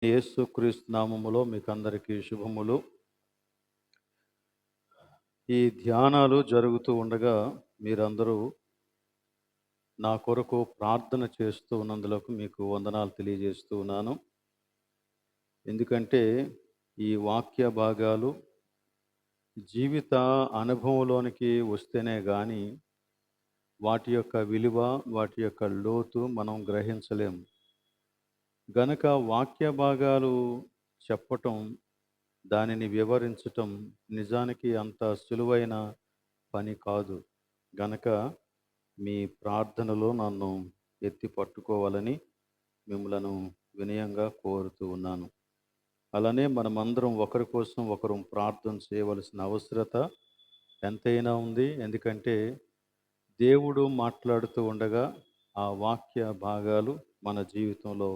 యేసుక్రీస్తు నామములో మీకు అందరికీ శుభములు. ఈ ధ్యానాలు జరుగుతూ ఉండగా మీరందరూ నా కొరకు ప్రార్థన చేస్తూ ఉన్నందులకు మీకు వందనాలు తెలియజేస్తూ ఉన్నాను. ఎందుకంటే ఈ వాక్య భాగాలు జీవిత అనుభవంలోనికి వస్తేనే కానీ వాటి యొక్క విలువ, వాటి యొక్క లోతు మనం గ్రహించలేము. గనక వాక్య భాగాలు చెప్పటం, దానిని వివరించటం నిజానికి అంత సులువైన పని కాదు. గనక మీ ప్రార్థనలో నన్ను ఎత్తి పట్టుకోవాలని మిమ్మలను వినయంగా కోరుతూ ఉన్నాను. అలానే మనమందరం ఒకరి కోసం ఒకరు ప్రార్థన చేయవలసిన అవసరత ఎంతైనా ఉంది. ఎందుకంటే దేవుడు మాట్లాడుతూ ఉండగా ఆ వాక్య భాగాలు మన జీవితంలో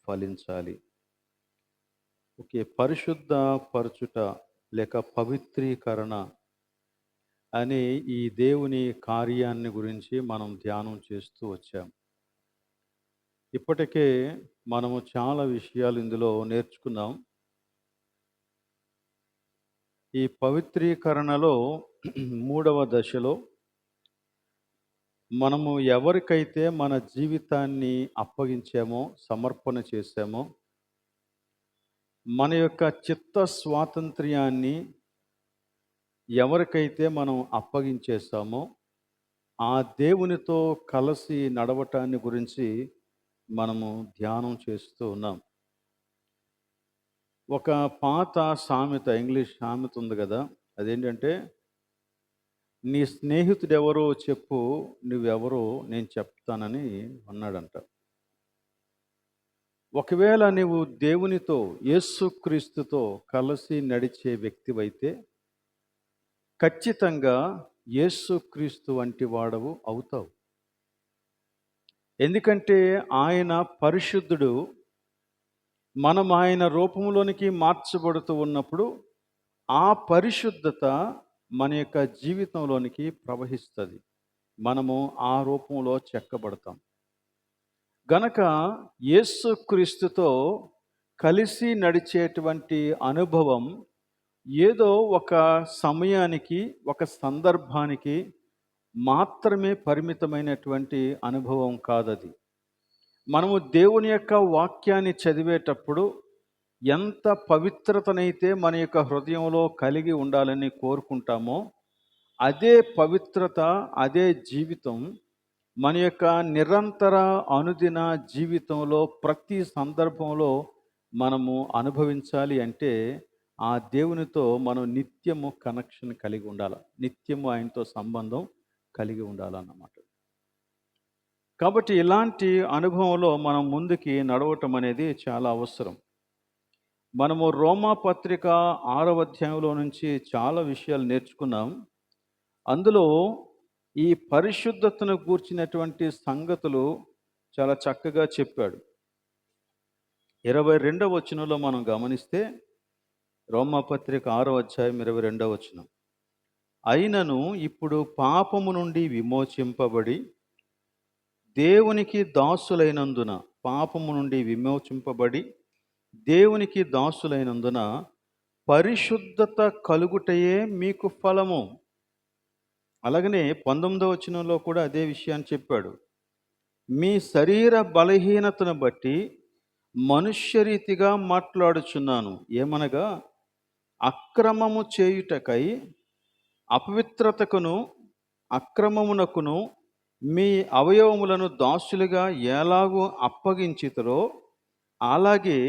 ఫలించాలి. ఓకే, పరిశుద్ధ పరచుట లేక పవిత్రీకరణ అనే ఈ దేవుని కార్యాన్ని గురించి మనం ధ్యానం చేస్తూ వచ్చాం. ఇప్పటికే మనము చాలా విషయాలు ఇందులో నేర్చుకున్నాం. ఈ పవిత్రీకరణలో 3వ దశలో మనము ఎవరికైతే మన జీవితాన్ని అప్పగించామో, సమర్పణ చేశామో, మన యొక్క చిత్త స్వాతంత్ర్యాన్ని ఎవరికైతే మనం అప్పగించేస్తామో ఆ దేవునితో కలిసి నడవటాన్ని గురించి మనము ధ్యానం చేస్తూ ఉన్నాం. ఒక పాత సామెత, ఇంగ్లీష్ సామెత ఉంది కదా, అదేంటంటే నీ స్నేహితుడు ఎవరో చెప్పు, నువ్వెవరో నేను చెప్తానని అన్నాడంట. ఒకవేళ నీవు దేవునితో, యేసుక్రీస్తుతో కలిసి నడిచే వ్యక్తివైతే ఖచ్చితంగా యేసుక్రీస్తు వంటి వాడవు అవుతావు. ఎందుకంటే ఆయన పరిశుద్ధుడు. మనం ఆయన రూపంలోనికి మార్చబడుతూ ఉన్నప్పుడు ఆ పరిశుద్ధత మన యొక్క జీవితంలోనికి ప్రవహిస్తుంది. మనము ఆ రూపంలో చెక్కబడతాం. గనక యేసుక్రీస్తుతో కలిసి నడిచేటువంటి అనుభవం ఏదో ఒక సమయానికి, ఒక సందర్భానికి మాత్రమే పరిమితమైనటువంటి అనుభవం కాదది. మనము దేవుని యొక్క వాక్యాన్ని చదివేటప్పుడు ఎంత పవిత్రతనైతే మన యొక్క హృదయంలో కలిగి ఉండాలని కోరుకుంటామో అదే పవిత్రత, అదే జీవితం మన యొక్క నిరంతర అనుదిన జీవితంలో ప్రతి సందర్భంలో మనము అనుభవించాలి అంటే ఆ దేవునితో మనం నిత్యము కనెక్షన్ కలిగి ఉండాలి, నిత్యము ఆయనతో సంబంధం కలిగి ఉండాలన్నమాట. కాబట్టి ఇలాంటి అనుభవంలో మనం ముందుకి నడవటం అనేది చాలా అవసరం. మనము రోమా పత్రిక 6వ అధ్యాయంలో నుంచి చాలా విషయాలు నేర్చుకున్నాం. అందులో ఈ పరిశుద్ధతను గూర్చినటువంటి సంగతులు చాలా చక్కగా చెప్పాడు. 22వ వచనంలో మనం గమనిస్తే, రోమాపత్రిక 6వ అధ్యాయం 22వ వచనం, అయినను ఇప్పుడు పాపము నుండి విమోచింపబడి దేవునికి దాసులైనందున, పాపము నుండి విమోచింపబడి దేవునికి దాసులైనందున పరిశుద్ధత కలుగుటయే మీకు ఫలము. అలాగనే 19వ వచనంలో కూడా అదే విషయాన్ని చెప్పాడు. మీ శరీర బలహీనతను బట్టి మనుష్యరీతిగా మాట్లాడుచున్నాను. ఏమనగా అక్రమము చేయుటకై అపవిత్రతకును అక్రమమునకును మీ అవయవములను దాసులుగా ఎలాగూ అప్పగించితురో అలాగే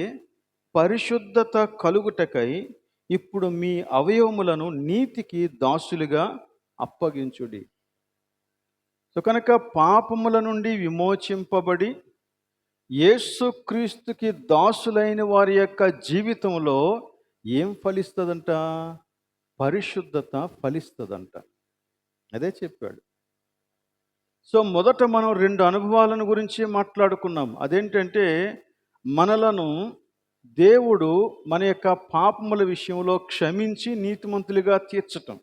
పరిశుద్ధత కలుగుటకై ఇప్పుడు మీ అవయవములను నీతికి దాసులుగా అప్పగించుడి. సో కనుక పాపముల నుండి విమోచింపబడి యేసుక్రీస్తుకి దాసులైన వారి యొక్క జీవితంలో ఏం ఫలిస్తుందంట? పరిశుద్ధత ఫలిస్తుందంట. అదే చెప్పాడు. సో మొదట మనం 2 అనుభవాలను గురించి మాట్లాడుకున్నాం. అదేంటంటే మనలను దేవుడు మన యొక్క పాపముల విషయంలో క్షమించి నీతిమంతులుగా తీర్చటం,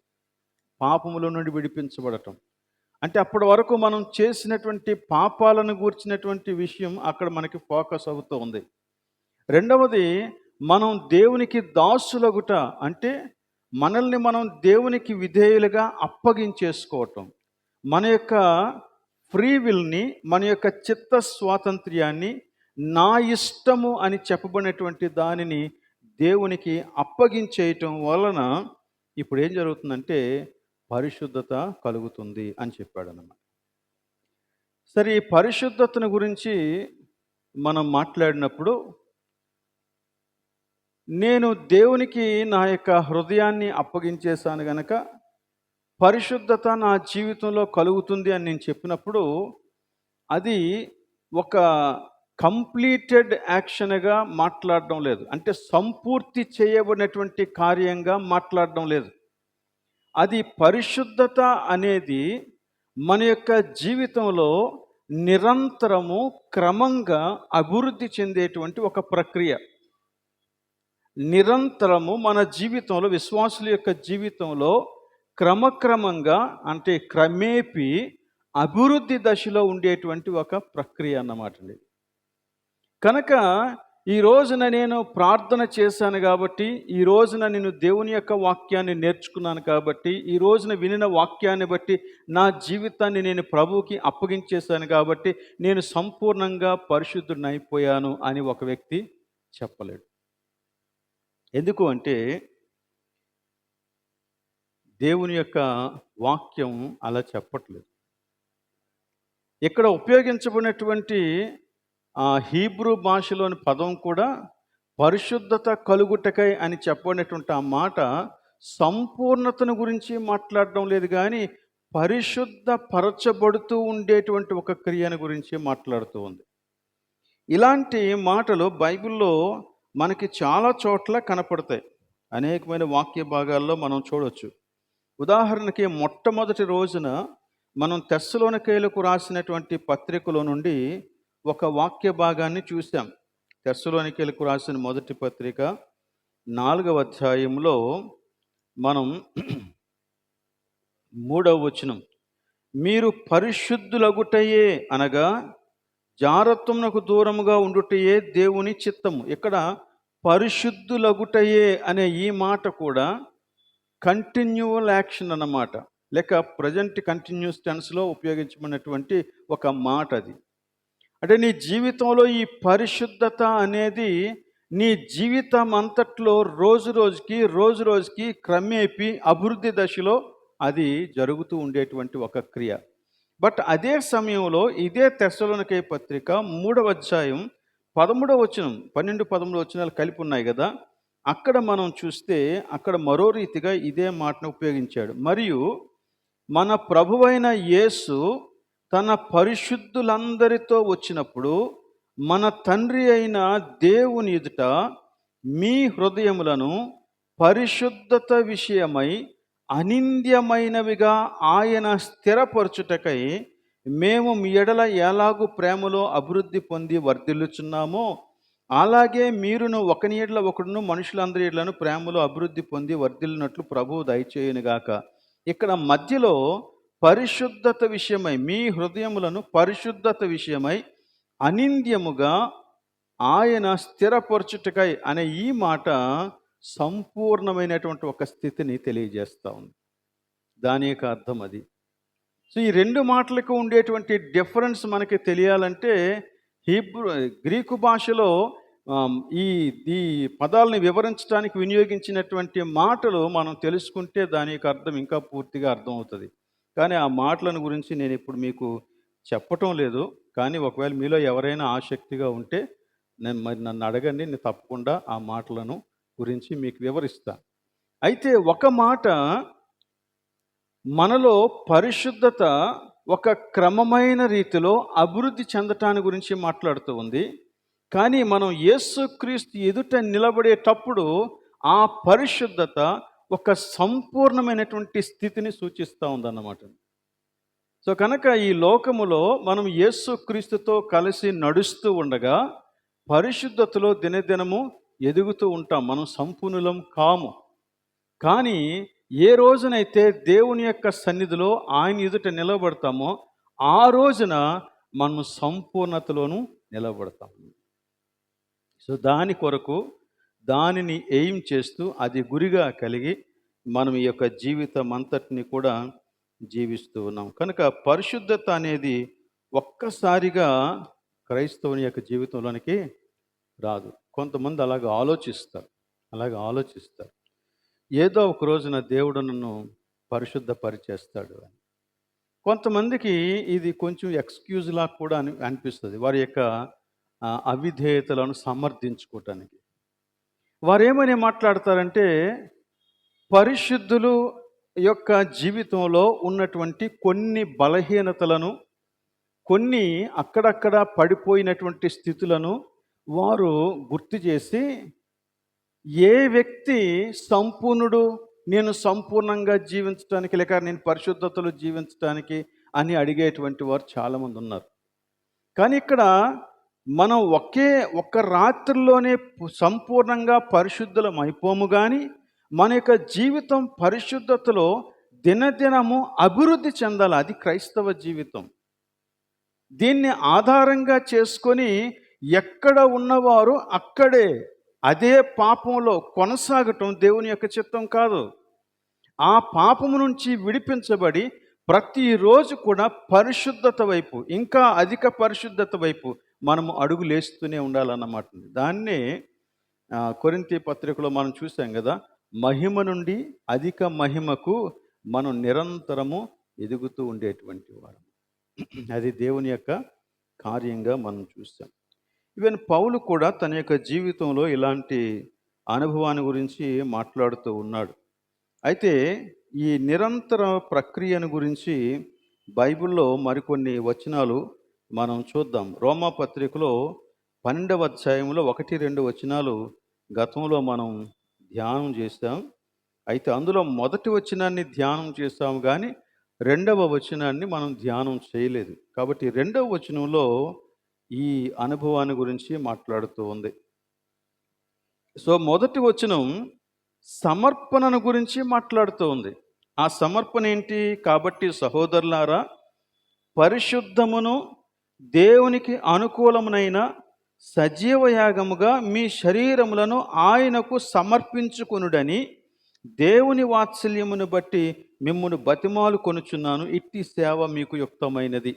పాపముల నుండి విడిపించబడటం. అంటే అప్పటి వరకు మనం చేసినటువంటి పాపాలను గూర్చినటువంటి విషయం అక్కడ మనకి ఫోకస్ అవుతూ ఉంది. రెండవది, మనం దేవునికి దాసులగుట అంటే మనల్ని మనం దేవునికి విధేయులుగా అప్పగించేసుకోవటం. మన యొక్క ఫ్రీ విల్‌ని, మన యొక్క చిత్త స్వాతంత్ర్యాన్ని, నా ఇష్టము అని చెప్పబడినటువంటి దానిని దేవునికి అప్పగించేయటం వలన ఇప్పుడేం జరుగుతుందంటే పరిశుద్ధత కలుగుతుంది అని చెప్పాడన్నమాట. సరే, ఈ పరిశుద్ధతను గురించి మనం మాట్లాడినప్పుడు, నేను దేవునికి నా యొక్క హృదయాన్ని అప్పగించేశాను గనక పరిశుద్ధత నా జీవితంలో కలుగుతుంది అని నేను చెప్పినప్పుడు, అది ఒక కంప్లీటెడ్ యాక్షన్‌గా మాట్లాడడం లేదు. అంటే సంపూర్తి చేయబడినటువంటి కార్యంగా మాట్లాడడం లేదు. అది పరిశుద్ధత అనేది మన యొక్క జీవితంలో నిరంతరము క్రమంగా అభివృద్ధి చెందేటువంటి ఒక ప్రక్రియ. నిరంతరము మన జీవితంలో, విశ్వాసుల యొక్క జీవితంలో క్రమక్రమంగా అంటే క్రమేపీ అభివృద్ధి దశలో ఉండేటువంటి ఒక ప్రక్రియ అన్నమాట అండి. కనుక ఈ రోజున నేను ప్రార్థన చేశాను కాబట్టి, ఈ రోజున నేను దేవుని యొక్క వాక్యాన్ని నేర్చుకున్నాను కాబట్టి, ఈ రోజున వినిన వాక్యాన్ని బట్టి నా జీవితాన్ని నేను ప్రభువుకి అప్పగించేశాను కాబట్టి నేను సంపూర్ణంగా పరిశుద్ధుడినైపోయాను అని ఒక వ్యక్తి చెప్పలేడు. ఎందుకు అంటే దేవుని యొక్క వాక్యం అలా చెప్పట్లేదు. ఇక్కడ ఉపయోగించబడినటువంటి హీబ్రూ భాషలోని పదం కూడా పరిశుద్ధత కలుగుటకై అని చెప్పబడినటువంటి ఆ మాట సంపూర్ణతను గురించి మాట్లాడడం లేదు, కానీ పరిశుద్ధ పరచబడుతూ ఉండేటువంటి ఒక క్రియను గురించి మాట్లాడుతూ ఉంది. ఇలాంటి మాటలు బైబిల్లో మనకి చాలా చోట్ల కనపడతాయి. అనేకమైన వాక్య భాగాల్లో మనం చూడవచ్చు. ఉదాహరణకి మొట్టమొదటి రోజున మనం తెస్సలోనికైలకు రాసినటువంటి పత్రికలో నుండి ఒక వాక్య భాగాన్ని చూసాం. తెస్సలోనికైలకు రాసిన మొదటి పత్రిక 4వ అధ్యాయంలో మనం 3వ వచనం, మీరు పరిశుద్ధులగుటయే అనగా జారత్వమునకు దూరముగా ఉండుటయే దేవుని చిత్తము. ఇక్కడ పరిశుద్ధులగుటయే అనే ఈ మాట కూడా కంటిన్యూవల్ యాక్షన్ అన్నమాట, లేక ప్రజెంట్ కంటిన్యూస్ టెన్స్లో ఉపయోగించబడినటువంటి ఒక మాట అది. అంటే నీ జీవితంలో ఈ పరిశుద్ధత అనేది నీ జీవితం అంతట్లో రోజు రోజుకి క్రమేపీ అభివృద్ధి దశలో అది జరుగుతూ ఉండేటువంటి ఒక క్రియ. బట్ అదే సమయంలో ఇదే తెస్సలోనికై పత్రిక 3వ అధ్యాయం 13వ వచనం, 12, 13 వచనాలు కలిపి ఉన్నాయి కదా, అక్కడ మనం చూస్తే అక్కడ మరో రీతిగా ఇదే మాటను ఉపయోగించాడు. మరియు మన ప్రభువైన యేసు తన పరిశుద్ధులందరితో వచ్చినప్పుడు మన తండ్రి అయిన దేవుని ఎదుట మీ హృదయములను పరిశుద్ధత విషయమై అనింద్యమైనవిగా ఆయన స్థిరపరచుటకై మేము మీ ఎడల ఎలాగూ ప్రేమలో అభివృద్ధి పొంది వర్ధిల్లుచున్నామో అలాగే మీరును ఒకని ఎడల ఒకడును మనుషులందరి ఎడలను ప్రేమలో అభివృద్ధి పొంది వర్ధిల్లినట్లు ప్రభువు దయచేయునుగాక. ఇక్కడ మధ్యలో పరిశుద్ధత విషయమై మీ హృదయములను పరిశుద్ధత విషయమై అనింద్యముగా ఆయన స్థిరపరచుటకై అనే ఈ మాట సంపూర్ణమైనటువంటి ఒక స్థితిని తెలియజేస్తూ ఉంది. దాని యొక్క అర్థం అది. సో ఈ రెండు మాటలకు ఉండేటువంటి డిఫరెన్స్ మనకి తెలియాలంటే గ్రీకు భాషలో ఈ ఈ పదాలని వివరించడానికి వినియోగించినటువంటి మాటలు మనం తెలుసుకుంటే దాని యొక్క అర్థం ఇంకా పూర్తిగా అర్థమవుతుంది. కానీ ఆ మాటలను గురించి నేను ఇప్పుడు మీకు చెప్పటం లేదు. కానీ ఒకవేళ మీలో ఎవరైనా ఆసక్తిగా ఉంటే నన్ను అడగండి, నేను తప్పకుండా ఆ మాటలను గురించి మీకు వివరిస్తా. అయితే ఒక మాట, మనలో పరిశుద్ధత ఒక క్రమమైన రీతిలో అభివృద్ధి చెందటాన్ని గురించి మాట్లాడుతూ ఉంది. కానీ మనం యేసుక్రీస్తు ఎదుట నిలబడేటప్పుడు ఆ పరిశుద్ధత ఒక సంపూర్ణమైనటువంటి స్థితిని సూచిస్తూ ఉందన్నమాట. సో కనుక ఈ లోకములో మనం యేసుక్రీస్తుతో కలిసి నడుస్తూ ఉండగా పరిశుద్ధతలో దినదినము ఎదుగుతూ ఉంటాం. మనం సంపూర్ణులం కాము. కానీ ఏ రోజునైతే దేవుని యొక్క సన్నిధిలో ఆయన ఎదుట నిలబడతామో ఆ రోజున మనం సంపూర్ణతలోనూ నిలబడతాము. సో సో దాని కొరకు దానిని ఎయిమ్ చేస్తూ అది గురిగా కలిగి మనం ఈ యొక్క జీవితం అంతటిని కూడా జీవిస్తూ ఉన్నాం. కనుక పరిశుద్ధత అనేది ఒక్కసారిగా క్రైస్తవుని యొక్క జీవితంలోనికి రాదు. కొంతమంది అలాగ ఆలోచిస్తారు. ఏదో ఒక రోజున దేవుడు నన్ను పరిశుద్ధపరిచేస్తాడు అని. కొంతమందికి ఇది కొంచెం ఎక్స్‌క్యూజ్‌లా కూడా అనిపిస్తది. వారి యొక్క అవిధేయతలను సమర్థించుకోవటానికి. వారేమని మాట్లాడతారంటే, పరిశుద్ధులు యొక్క జీవితంలో ఉన్నటువంటి కొన్ని బలహీనతలను, కొన్ని అక్కడక్కడ పడిపోయినటువంటి స్థితులను వారు గుర్తు చేసి, ఏ వ్యక్తి సంపూర్ణుడు, నేను సంపూర్ణంగా జీవించటానికి లేక నేను పరిశుద్ధతలో జీవించటానికి అని అడిగేటువంటి వారు చాలామంది ఉన్నారు. కానీ ఇక్కడ మనం ఒక్క రాత్రిలోనే సంపూర్ణంగా పరిశుద్ధులం అయిపోము, కానీ మన యొక్క జీవితం పరిశుద్ధతలో దినదినము అభివృద్ధి చెందాలి. అది క్రైస్తవ జీవితం. దీన్ని ఆధారంగా చేసుకొని ఎక్కడ ఉన్నవారు అక్కడే అదే పాపంలో కొనసాగటం దేవుని యొక్క చిత్తం కాదు. ఆ పాపము నుంచి విడిపించబడి ప్రతిరోజు కూడా పరిశుద్ధత వైపు, ఇంకా అధిక పరిశుద్ధత వైపు మనము అడుగులేస్తూనే ఉండాలన్నమాట. దాన్నే కొరింథీ పత్రికలో మనం చూసాం కదా, మహిమ నుండి అధిక మహిమకు మనం నిరంతరము ఎదుగుతూ ఉండేటువంటి వారు. అది దేవుని యొక్క కార్యంగా మనం చూసాం. ఈవెన్ పౌలు కూడా తన యొక్క జీవితంలో ఇలాంటి అనుభవాన్ని గురించి మాట్లాడుతూ ఉన్నాడు. అయితే ఈ నిరంతర ప్రక్రియను గురించి బైబిల్లో మరికొన్ని వచనాలు మనం చూద్దాం. రోమా పత్రికలో 12వ అధ్యాయంలో 1-2 వచనాలు గతంలో మనం ధ్యానం చేస్తాం. అయితే అందులో మొదటి వచనాన్ని ధ్యానం చేస్తాం, కానీ 2వ వచనాన్ని మనం ధ్యానం చేయలేదు. కాబట్టి 2వ వచనంలో ఈ అనుభవాన్ని గురించి మాట్లాడుతూ ఉంది. సో మొదటి వచనం సమర్పణను గురించి మాట్లాడుతూ ఉంది. ఆ సమర్పణ ఏంటి? కాబట్టి సహోదరులారా, పరిశుద్ధమును దేవునికి అనుకూలమునైన సజీవ యాగముగా మీ శరీరములను ఆయనకు సమర్పించుకొనుడని దేవుని వాత్సల్యమును బట్టి మిమ్మును బతిమాలు కొనుచున్నాను. ఇట్టి సేవ మీకు యుక్తమైనది.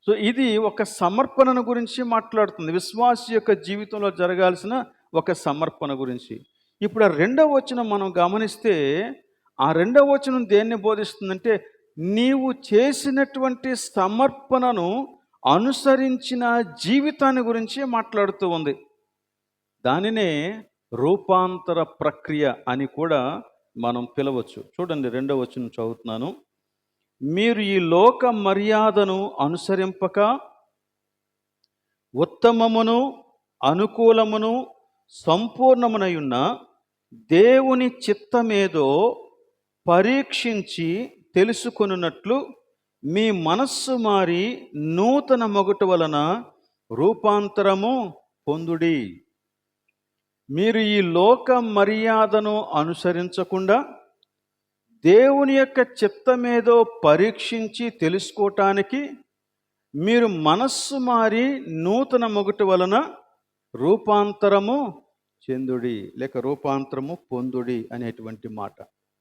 సో ఇది ఒక సమర్పణను గురించి మాట్లాడుతుంది. విశ్వాసి యొక్క జీవితంలో జరగాల్సిన ఒక సమర్పణ గురించి. ఇప్పుడు ఆ 2వ వచనం మనం గమనిస్తే, ఆ 2వ వచనం దేన్ని బోధిస్తుందంటే, నీవు చేసినటువంటి సమర్పణను అనుసరించిన జీవితాన్ని గురించి మాట్లాడుతూ ఉంది. దానినే రూపాంతర ప్రక్రియ అని కూడా మనం పిలవచ్చు. చూడండి, 2వ వచనం చదువుతున్నాను. మీరు ఈ లోక మర్యాదను అనుసరింపక ఉత్తమమును అనుకూలమును సంపూర్ణమునయున్న దేవుని చిత్తమేదో పరీక్షించి తెలుసుకొనున్నట్లు మీ మనస్సు మారి నూతన మొగుట వలన రూపాంతరము పొందుడి. మీరు ఈ లోక మర్యాదను అనుసరించకుండా దేవుని యొక్క చిత్తమేదో పరీక్షించి తెలుసుకోవటానికి మీరు మనస్సు మారి నూతన మొగుట వలన రూపాంతరము చెందుడి, లేక రూపాంతరము పొందుడి అనేటువంటి మాట.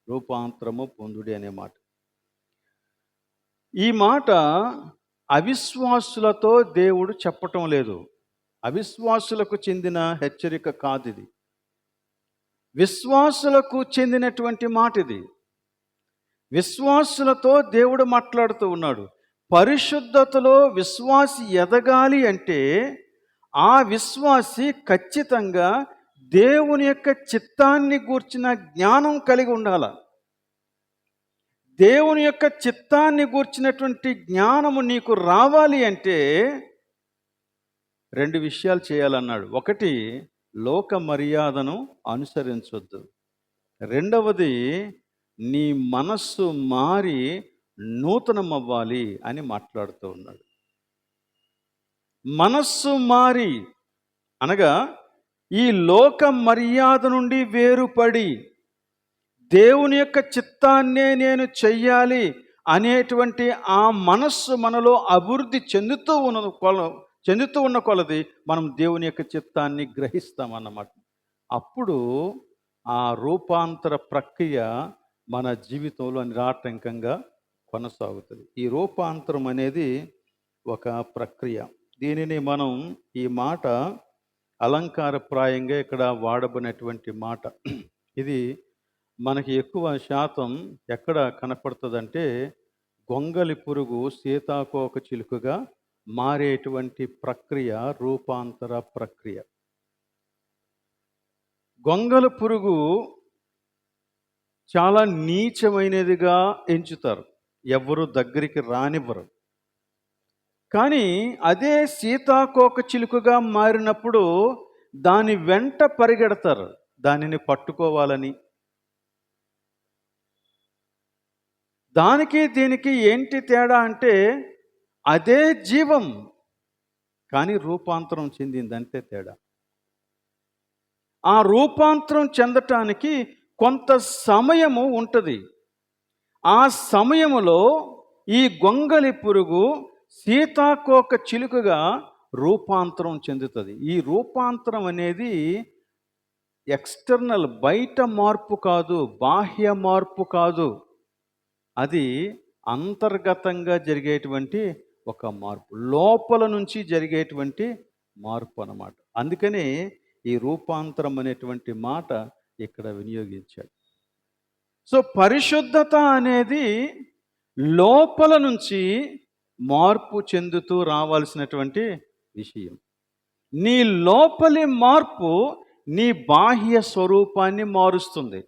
రూపాంతరము పొందుడి అనే మాట. ఈ మాట అవిశ్వాసులతో దేవుడు చెప్పటం లేదు. అవిశ్వాసులకు చెందిన హెచ్చరిక కాదు ఇది. విశ్వాసులకు చెందినటువంటి మాట ఇది. విశ్వాసులతో దేవుడు మాట్లాడుతూ ఉన్నాడు. పరిశుద్ధతలో విశ్వాసి ఎదగాలి అంటే ఆ విశ్వాసి ఖచ్చితంగా దేవుని యొక్క చిత్తాన్ని గూర్చిన జ్ఞానం కలిగి ఉండాల. దేవుని యొక్క చిత్తాన్ని గూర్చినటువంటి జ్ఞానము నీకు రావాలి అంటే 2 విషయాలు చేయాలన్నాడు. ఒకటి, లోక మర్యాదను అనుసరించొద్దు. 2వది, నీ మనస్సు మారి నూతనమవ్వాలి అని మాట్లాడుతూ ఉన్నాడు. మనస్సు మారి అనగా ఈ లోక మర్యాద నుండి వేరుపడి దేవుని యొక్క చిత్తాన్నే నేను చెయ్యాలి అనేటువంటి ఆ మనస్సు మనలో అభివృద్ధి చెందుతూ ఉన్న కొలది మనం దేవుని యొక్క చిత్తాన్ని గ్రహిస్తామన్నమాట. అప్పుడు ఆ రూపాంతర ప్రక్రియ మన జీవితంలో నిరాటంకంగా కొనసాగుతుంది. ఈ రూపాంతరం అనేది ఒక ప్రక్రియ. దీనిని మనం ఈ మాట అలంకారప్రాయంగా ఇక్కడ వాడబడినటువంటి మాట. ఇది మనకి ఎక్కువ శాతం ఎక్కడ కనపడుతుందంటే గొంగలి పురుగు సీతాకోక చిలుకగా మారేటువంటి ప్రక్రియ రూపాంతర ప్రక్రియ. గొంగల పురుగు చాలా నీచమైనదిగా ఎంచుతారు, ఎవరు దగ్గరికి రానివ్వరు. కానీ అదే సీతాకోక చిలుకగా మారినప్పుడు దాని వెంట పరిగెడతారు దానిని పట్టుకోవాలని. దానికి దీనికి ఏంటి తేడా అంటే అదే జీవం, కానీ రూపాంతరం చెందిందంతే తేడా. ఆ రూపాంతరం చెందటానికి కొంత సమయము ఉంటుంది. ఆ సమయములో ఈ గొంగలి పురుగు సీతాకోక చిలుకగా రూపాంతరం చెందుతుంది. ఈ రూపాంతరం అనేది ఎక్స్టర్నల్, బయట మార్పు కాదు, బాహ్య మార్పు కాదు. అది అంతర్గతంగా జరిగేటువంటి ఒక మార్పు, లోపల నుంచి జరిగేటువంటి మార్పు అన్నమాట. అందుకనే ఈ రూపాంతరం అనేటువంటి మాట ఇక్కడ వినియోగించాడు. సో పరిశుద్ధత అనేది లోపల నుంచి మార్పు చెందుతూ రావాల్సినటువంటి విషయం. నీ లోపలి మార్పు నీ బాహ్య స్వరూపాన్ని మారుస్తుంది.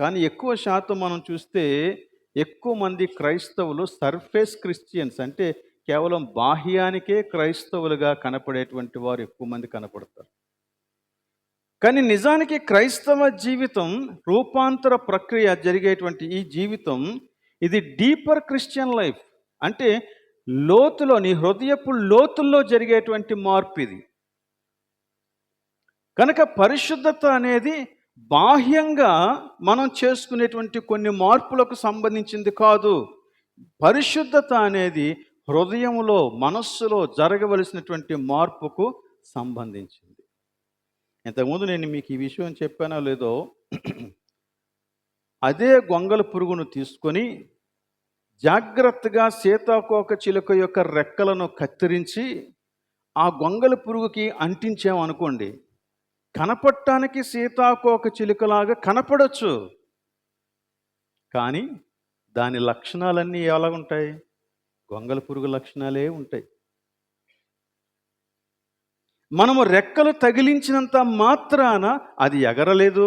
కానీ ఎక్కువ శాతం మనం చూస్తే ఎక్కువ మంది క్రైస్తవులు సర్ఫేస్ క్రిస్టియన్స్, అంటే కేవలం బాహ్యానికే క్రైస్తవులుగా కనపడేటువంటి వారు ఎక్కువ మంది కనపడతారు. కానీ నిజానికి క్రైస్తవ జీవితం, రూపాంతర ప్రక్రియ జరిగేటువంటి ఈ జీవితం, ఇది డీపర్ క్రిస్టియన్ లైఫ్. అంటే లోతులో, నీ హృదయపు లోతుల్లో జరిగేటువంటి మార్పు ఇది. కనుక పరిశుద్ధత అనేది బాహ్యంగా మనం చేసుకునేటువంటి కొన్ని మార్పులకు సంబంధించింది కాదు. పరిశుద్ధత అనేది హృదయంలో, మనస్సులో జరగవలసినటువంటి మార్పుకు సంబంధించింది. ఇంతకుముందు నేను మీకు ఈ విషయం చెప్పానో లేదో, అదే గొంగల పురుగును తీసుకొని జాగ్రత్తగా సీతాకోక చిలుక యొక్క రెక్కలను కత్తిరించి ఆ గొంగల పురుగుకి అంటించామనుకోండి, కనపడటానికి సీతాకోక చిలుకలాగా కనపడవచ్చు, కానీ దాని లక్షణాలన్నీ ఎలా ఉంటాయి? గొంగల పురుగు లక్షణాలే ఉంటాయి. మనము రెక్కలు తగిలించినంత మాత్రాన అది ఎగరలేదు.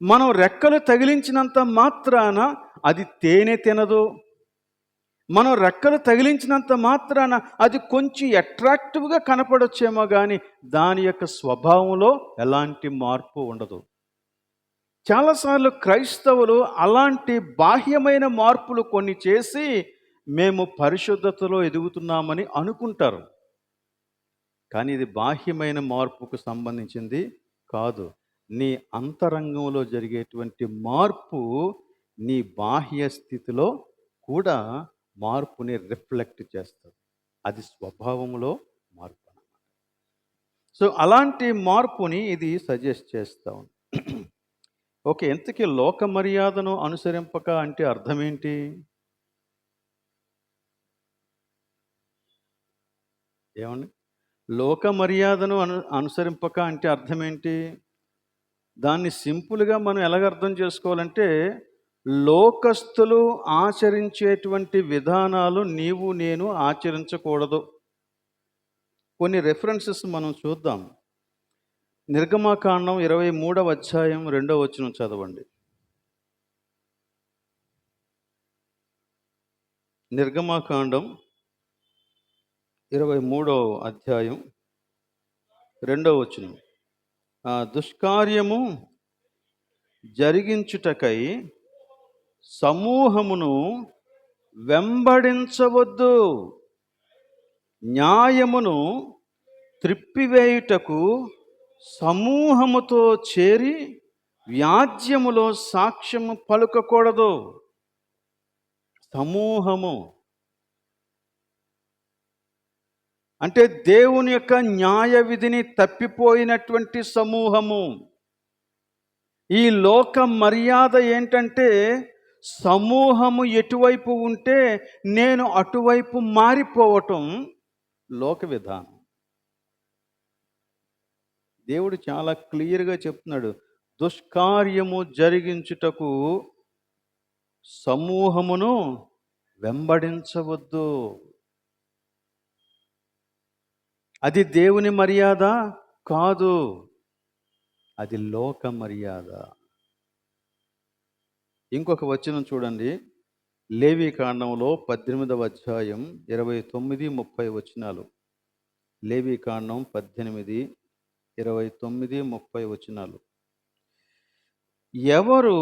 మనం రెక్కలు తగిలించినంత మాత్రాన అది తేనె తినదు. మనం రెక్కలు తగిలించినంత మాత్రాన అది కొంచెం అట్రాక్టివ్గా కనపడొచ్చేమో కానీ దాని యొక్క స్వభావంలో ఎలాంటి మార్పు ఉండదు. చాలాసార్లు క్రైస్తవులు అలాంటి బాహ్యమైన మార్పులు కొన్ని చేసి మేము పరిశుద్ధతలో ఎదుగుతున్నామని అనుకుంటారు. కానీ ఇది బాహ్యమైన మార్పుకు సంబంధించింది కాదు. నీ అంతరంగంలో జరిగేటువంటి మార్పు నీ బాహ్య స్థితిలో కూడా మార్పుని రిఫ్లెక్ట్ చేస్తుంది. అది స్వభావంలో మార్పు అన్నమాట. సో అలాంటి మార్పుని ఇది సజెస్ట్ చేస్తా ఉంది. ఓకే, ఎంతకీ లోక మర్యాదను అనుసరింపక అంటే అర్థం ఏంటి? ఏమండి, లోక మర్యాదను అనుసరింపక అంటే అర్థం ఏంటి? దాన్ని సింపుల్గా మనం ఎలాగ అర్థం చేసుకోవాలంటే, లోకస్తులు ఆచరించేటువంటి విధానాలు నీవు నేను ఆచరించకూడదు. కొన్ని రెఫరెన్సెస్ మనం చూద్దాం. నిర్గమకాండం 23వ అధ్యాయం 2వ వచనం చదవండి. నిర్గమకాండం 23వ అధ్యాయం 2వ వచనం. దుష్కార్యము జరిగించుటకై సమూహమును వెంబడించవద్దు, న్యాయమును త్రిప్పివేయుటకు సమూహముతో చేరి వ్యాజ్యములో సాక్ష్యము పలుకకూడదు. సమూహము అంటే దేవుని యొక్క న్యాయ విధిని తప్పిపోయినటువంటి సమూహము. ఈ లోక మర్యాద ఏంటంటే, సమూహము ఎటువైపు ఉంటే నేను అటువైపు మారిపోవటం లోక విధానం. దేవుడు చాలా క్లియర్గా చెప్తున్నాడు, దుష్కార్యము జరిగించుటకు సమూహమును వెంబడించవద్దు. అది దేవుని మర్యాద కాదు, అది లోక మర్యాద. ఇంకొక వచనం చూడండి, లేవీకాండంలో 18వ అధ్యాయం 29, 30 వచనాలు. లేవీకాండం 18, 29, 30 వచనాలు. ఎవరు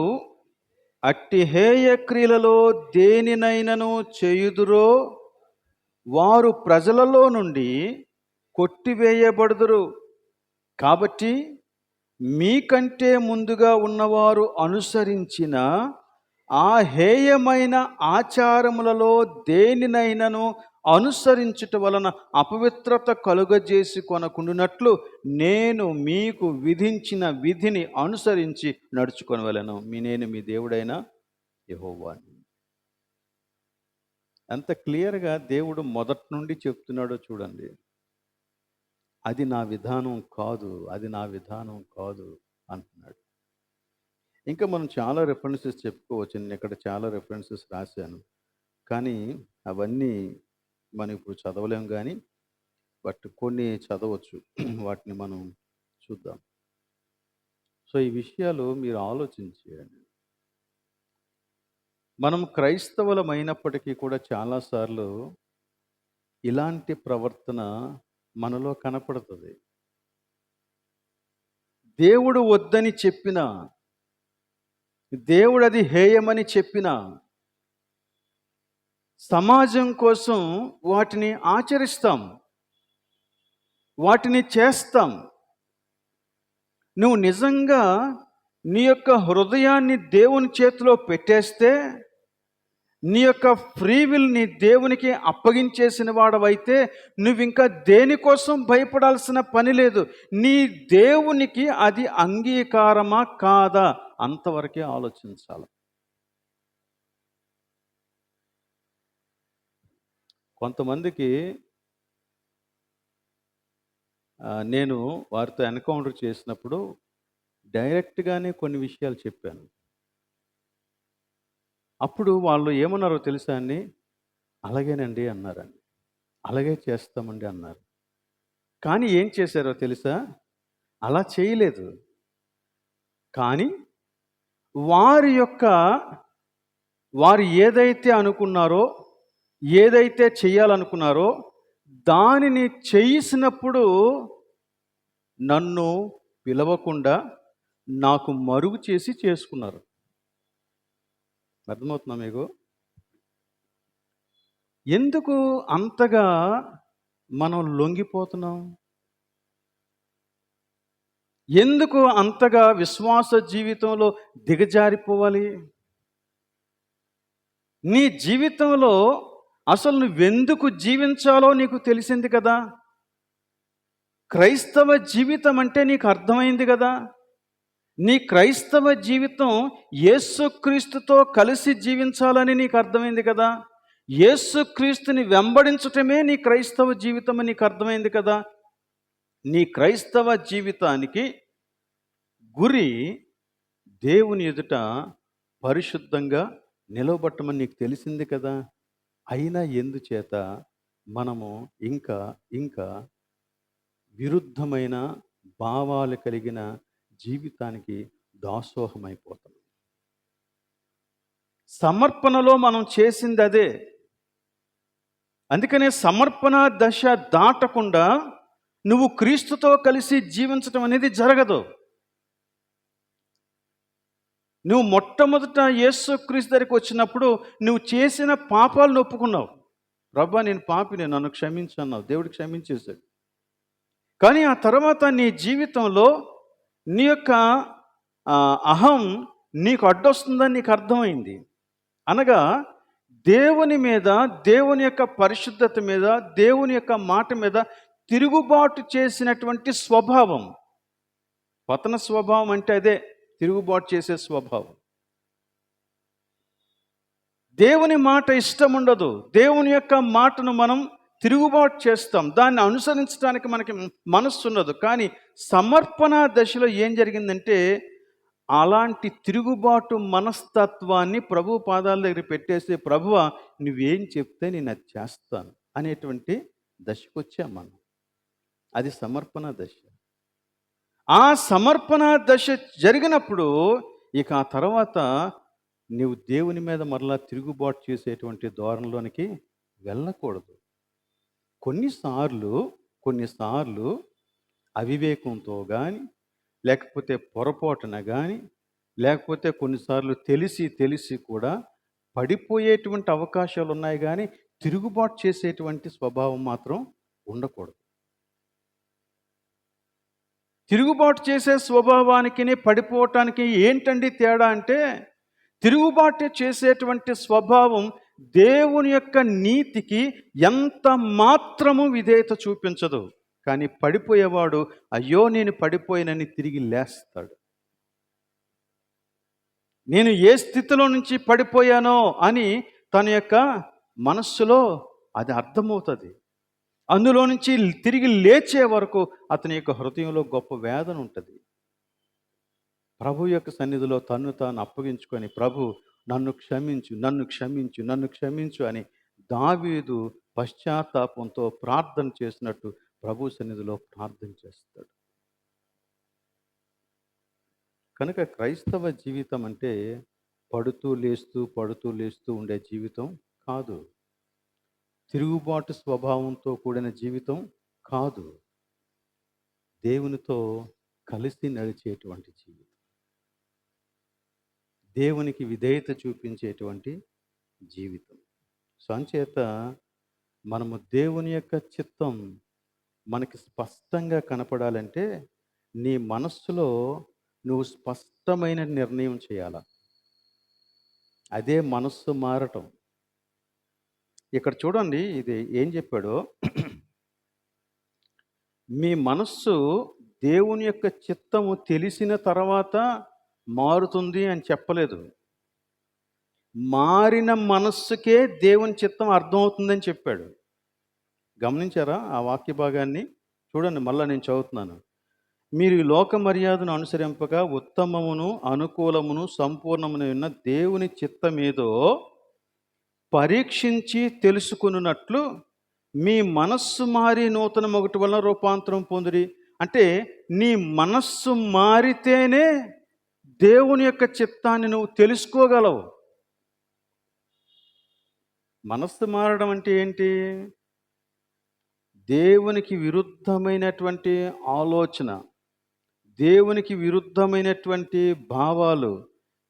అట్టి హేయ క్రియలలో దేనినైనను చేయుదురో వారు ప్రజలలో నుండి కొట్టివేయబడుదురు. కాబట్టి మీకంటే ముందుగా ఉన్నవారు అనుసరించిన ఆ హేయమైన ఆచారములలో దేనినైనను అనుసరించుట వలన అపవిత్రత కలుగజేసి కొనకుండునట్లు నేను మీకు విధించిన విధిని అనుసరించి నడుచుకొనవలెను. నేను మీ దేవుడైన యెహోవాని. ఎంత క్లియర్గా దేవుడు మొదటి నుండి చెప్తున్నాడో చూడండి. అది నా విధానం కాదు, అది నా విధానం కాదు అంటున్నాడు. ఇంకా మనం చాలా రెఫరెన్సెస్ చెప్పుకోవచ్చు. నేను ఇక్కడ చాలా రెఫరెన్సెస్ రాశాను, కానీ అవన్నీ మనం ఇప్పుడు చదవలేం. కానీ బట్ కొన్ని చదవచ్చు, వాటిని మనం చూద్దాం. సో ఈ విషయాలు మీరు ఆలోచించేయండి. మనం క్రైస్తవులమైనప్పటికీ కూడా చాలాసార్లు ఇలాంటి ప్రవర్తన మనలో కనపడుతుంది. దేవుడు వద్దని చెప్పినా, దేవుడు అది హేయమని చెప్పినా, సమాజం కోసం వాటిని ఆచరిస్తాం, వాటిని చేస్తాం. నువ్వు నిజంగా నీ యొక్క హృదయాన్ని దేవుని చేతిలో పెట్టేస్తే, నీ యొక్క ఫ్రీ విల్ని దేవునికి అప్పగించేసిన వాడవైతే నువ్వు ఇంకా దేనికోసం భయపడాల్సిన పని లేదు. నీ దేవునికి అది అంగీకారమా కాదా అంతవరకే ఆలోచించాలి. కొంతమందికి నేను వారితో ఎన్కౌంటర్ చేసినప్పుడు డైరెక్ట్గానే కొన్ని విషయాలు చెప్పాను. అప్పుడు వాళ్ళు ఏమన్నారో తెలుసా అండి? అలాగేనండి అన్నారండి, అలాగే చేస్తామండి అన్నారు. కానీ ఏం చేశారో తెలుసా? అలా చేయలేదు. కానీ వారు ఏదైతే అనుకున్నారో, ఏదైతే చేయాలనుకున్నారో దానిని చేసినప్పుడు నన్ను పిలవకుండా నాకు మరుగు చేసి చేసుకున్నారు. అర్థమవుతుందా మీకు? ఎందుకు అంతగా మనం లొంగిపోతున్నాం? ఎందుకు అంతగా విశ్వాస జీవితంలో దిగజారిపోవాలి? నీ జీవితంలో అసలు నువ్వెందుకు జీవించాలో నీకు తెలిసింది కదా. క్రైస్తవ జీవితం అంటే నీకు అర్థమైంది కదా. నీ క్రైస్తవ జీవితం యేసుక్రీస్తుతో కలిసి జీవించాలని నీకు అర్థమైంది కదా. యేసుక్రీస్తుని వెంబడించటమే నీ క్రైస్తవ జీవితం అని నీకు అర్థమైంది కదా. నీ క్రైస్తవ జీవితానికి గురి దేవుని ఎదుట పరిశుద్ధంగా నిలవబట్టమని నీకు తెలిసింది కదా. అయినా ఎందుచేత మనము ఇంకా ఇంకా విరుద్ధమైన భావాలు కలిగిన జీవితానికి దాసోహమైపోతాం. సమర్పణలో మనం చేసింది అదే. అందుకనే సమర్పణ దశ దాటకుండా నువ్వు క్రీస్తుతో కలిసి జీవించడం అనేది జరగదు. నువ్వు మొట్టమొదట యేసుక్రీస్తు దగ్గరికి వచ్చినప్పుడు నువ్వు చేసిన పాపాలను ఒప్పుకున్నావు. ప్రభువా నేను పాపిని, నన్ను క్షమించు అన్నావు. దేవుడు క్షమించేశాడు. కానీ ఆ తర్వాత నీ జీవితంలో నీ యొక్క అహం నీకు అడ్డొస్తుందని నీకు అర్థమైంది. అనగా దేవుని మీద, దేవుని యొక్క పరిశుద్ధత మీద, దేవుని యొక్క మాట మీద తిరుగుబాటు చేసినటువంటి స్వభావం. పతన స్వభావం అంటే అదే, తిరుగుబాటు చేసే స్వభావం. దేవుని మాట ఇష్టం ఉండదు. దేవుని యొక్క మాటను మనం తిరుగుబాటు చేస్తాం. దాన్ని అనుసరించడానికి మనకి మనస్సు ఉండదు. కానీ సమర్పణ దశలో ఏం జరిగిందంటే, అలాంటి తిరుగుబాటు మనస్తత్వాన్ని ప్రభు పాదాల దగ్గర పెట్టేసి, ప్రభువా నువ్వేం చెప్తే నేను అది చేస్తాను అనేటువంటి దశకు వచ్చాం మనం. అది సమర్పణ దశ. ఆ సమర్పణ దశ జరిగినప్పుడు ఇక ఆ తర్వాత నీవు దేవుని మీద మరలా తిరుగుబాటు చేసేటువంటి ధోరణిలోనికి వెళ్ళకూడదు. కొన్నిసార్లు అవివేకంతో కానీ, లేకపోతే పొరపాటున కానీ, లేకపోతే కొన్నిసార్లు తెలిసి కూడా పడిపోయేటువంటి అవకాశాలు ఉన్నాయి. కానీ తిరుగుబాటు చేసేటువంటి స్వభావం మాత్రం ఉండకూడదు. తిరుగుబాటు చేసే స్వభావానికి పడిపోవటానికి ఏంటండి తేడా అంటే, తిరుగుబాటు చేసేటువంటి స్వభావం దేవుని యొక్క నీతికి ఎంత మాత్రము విధేయత చూపించదు. కానీ పడిపోయేవాడు అయ్యో నేను పడిపోయినని తిరిగి లేస్తాడు. నేను ఏ స్థితిలో నుంచి పడిపోయానో అని తన యొక్క మనస్సులో అది అర్థమవుతుంది. అందులో నుంచి తిరిగి లేచే వరకు అతని యొక్క హృదయంలో గొప్ప వేదన ఉంటుంది. ప్రభు యొక్క సన్నిధిలో తన్ను తాను అప్పగించుకొని, ప్రభు నన్ను క్షమించు, నన్ను క్షమించు, నన్ను క్షమించు అని దావీదు పశ్చాత్తాపంతో ప్రార్థన చేసినట్టు ప్రభు సన్నిధిలో ప్రార్థన చేస్తాడు. కనుక క్రైస్తవ జీవితం అంటే పడుతూ లేస్తూ ఉండే జీవితం కాదు. తిరుగుబాటు స్వభావంతో కూడిన జీవితం కాదు. దేవునితో కలిసి నడిచేటువంటి జీవితం, దేవునికి విధేయత చూపించేటువంటి జీవితం. సంచేత మనము దేవుని యొక్క చిత్తం మనకి స్పష్టంగా కనపడాలంటే నీ మనస్సులో నువ్వు స్పష్టమైన నిర్ణయం చేయాల. అదే మనస్సు మారటం. ఇక్కడ చూడండి, ఇది ఏం చెప్పాడో, మీ మనస్సు దేవుని యొక్క చిత్తము తెలిసిన తర్వాత మారుతుంది అని చెప్పలేదు. మారిన మనస్సుకే దేవుని చిత్తం అర్థమవుతుందని చెప్పాడు. గమనించారా ఆ వాక్య భాగాన్ని? చూడండి, మళ్ళీ నేను చదువుతున్నాను. మీరు ఈ లోక మర్యాదను అనుసరింపగా ఉత్తమమును అనుకూలమును సంపూర్ణమునైన దేవుని చిత్తమేదో పరీక్షించి తెలుసుకున్నట్లు మీ మనస్సు మారి నూతన ఒకటి వలన రూపాంతరం పొందిరి. అంటే నీ మనస్సు మారితేనే దేవుని యొక్క చిత్తాన్ని నువ్వు తెలుసుకోగలవు. మనస్సు మారడం అంటే ఏంటి? దేవునికి విరుద్ధమైనటువంటి ఆలోచన, దేవునికి విరుద్ధమైనటువంటి భావాలు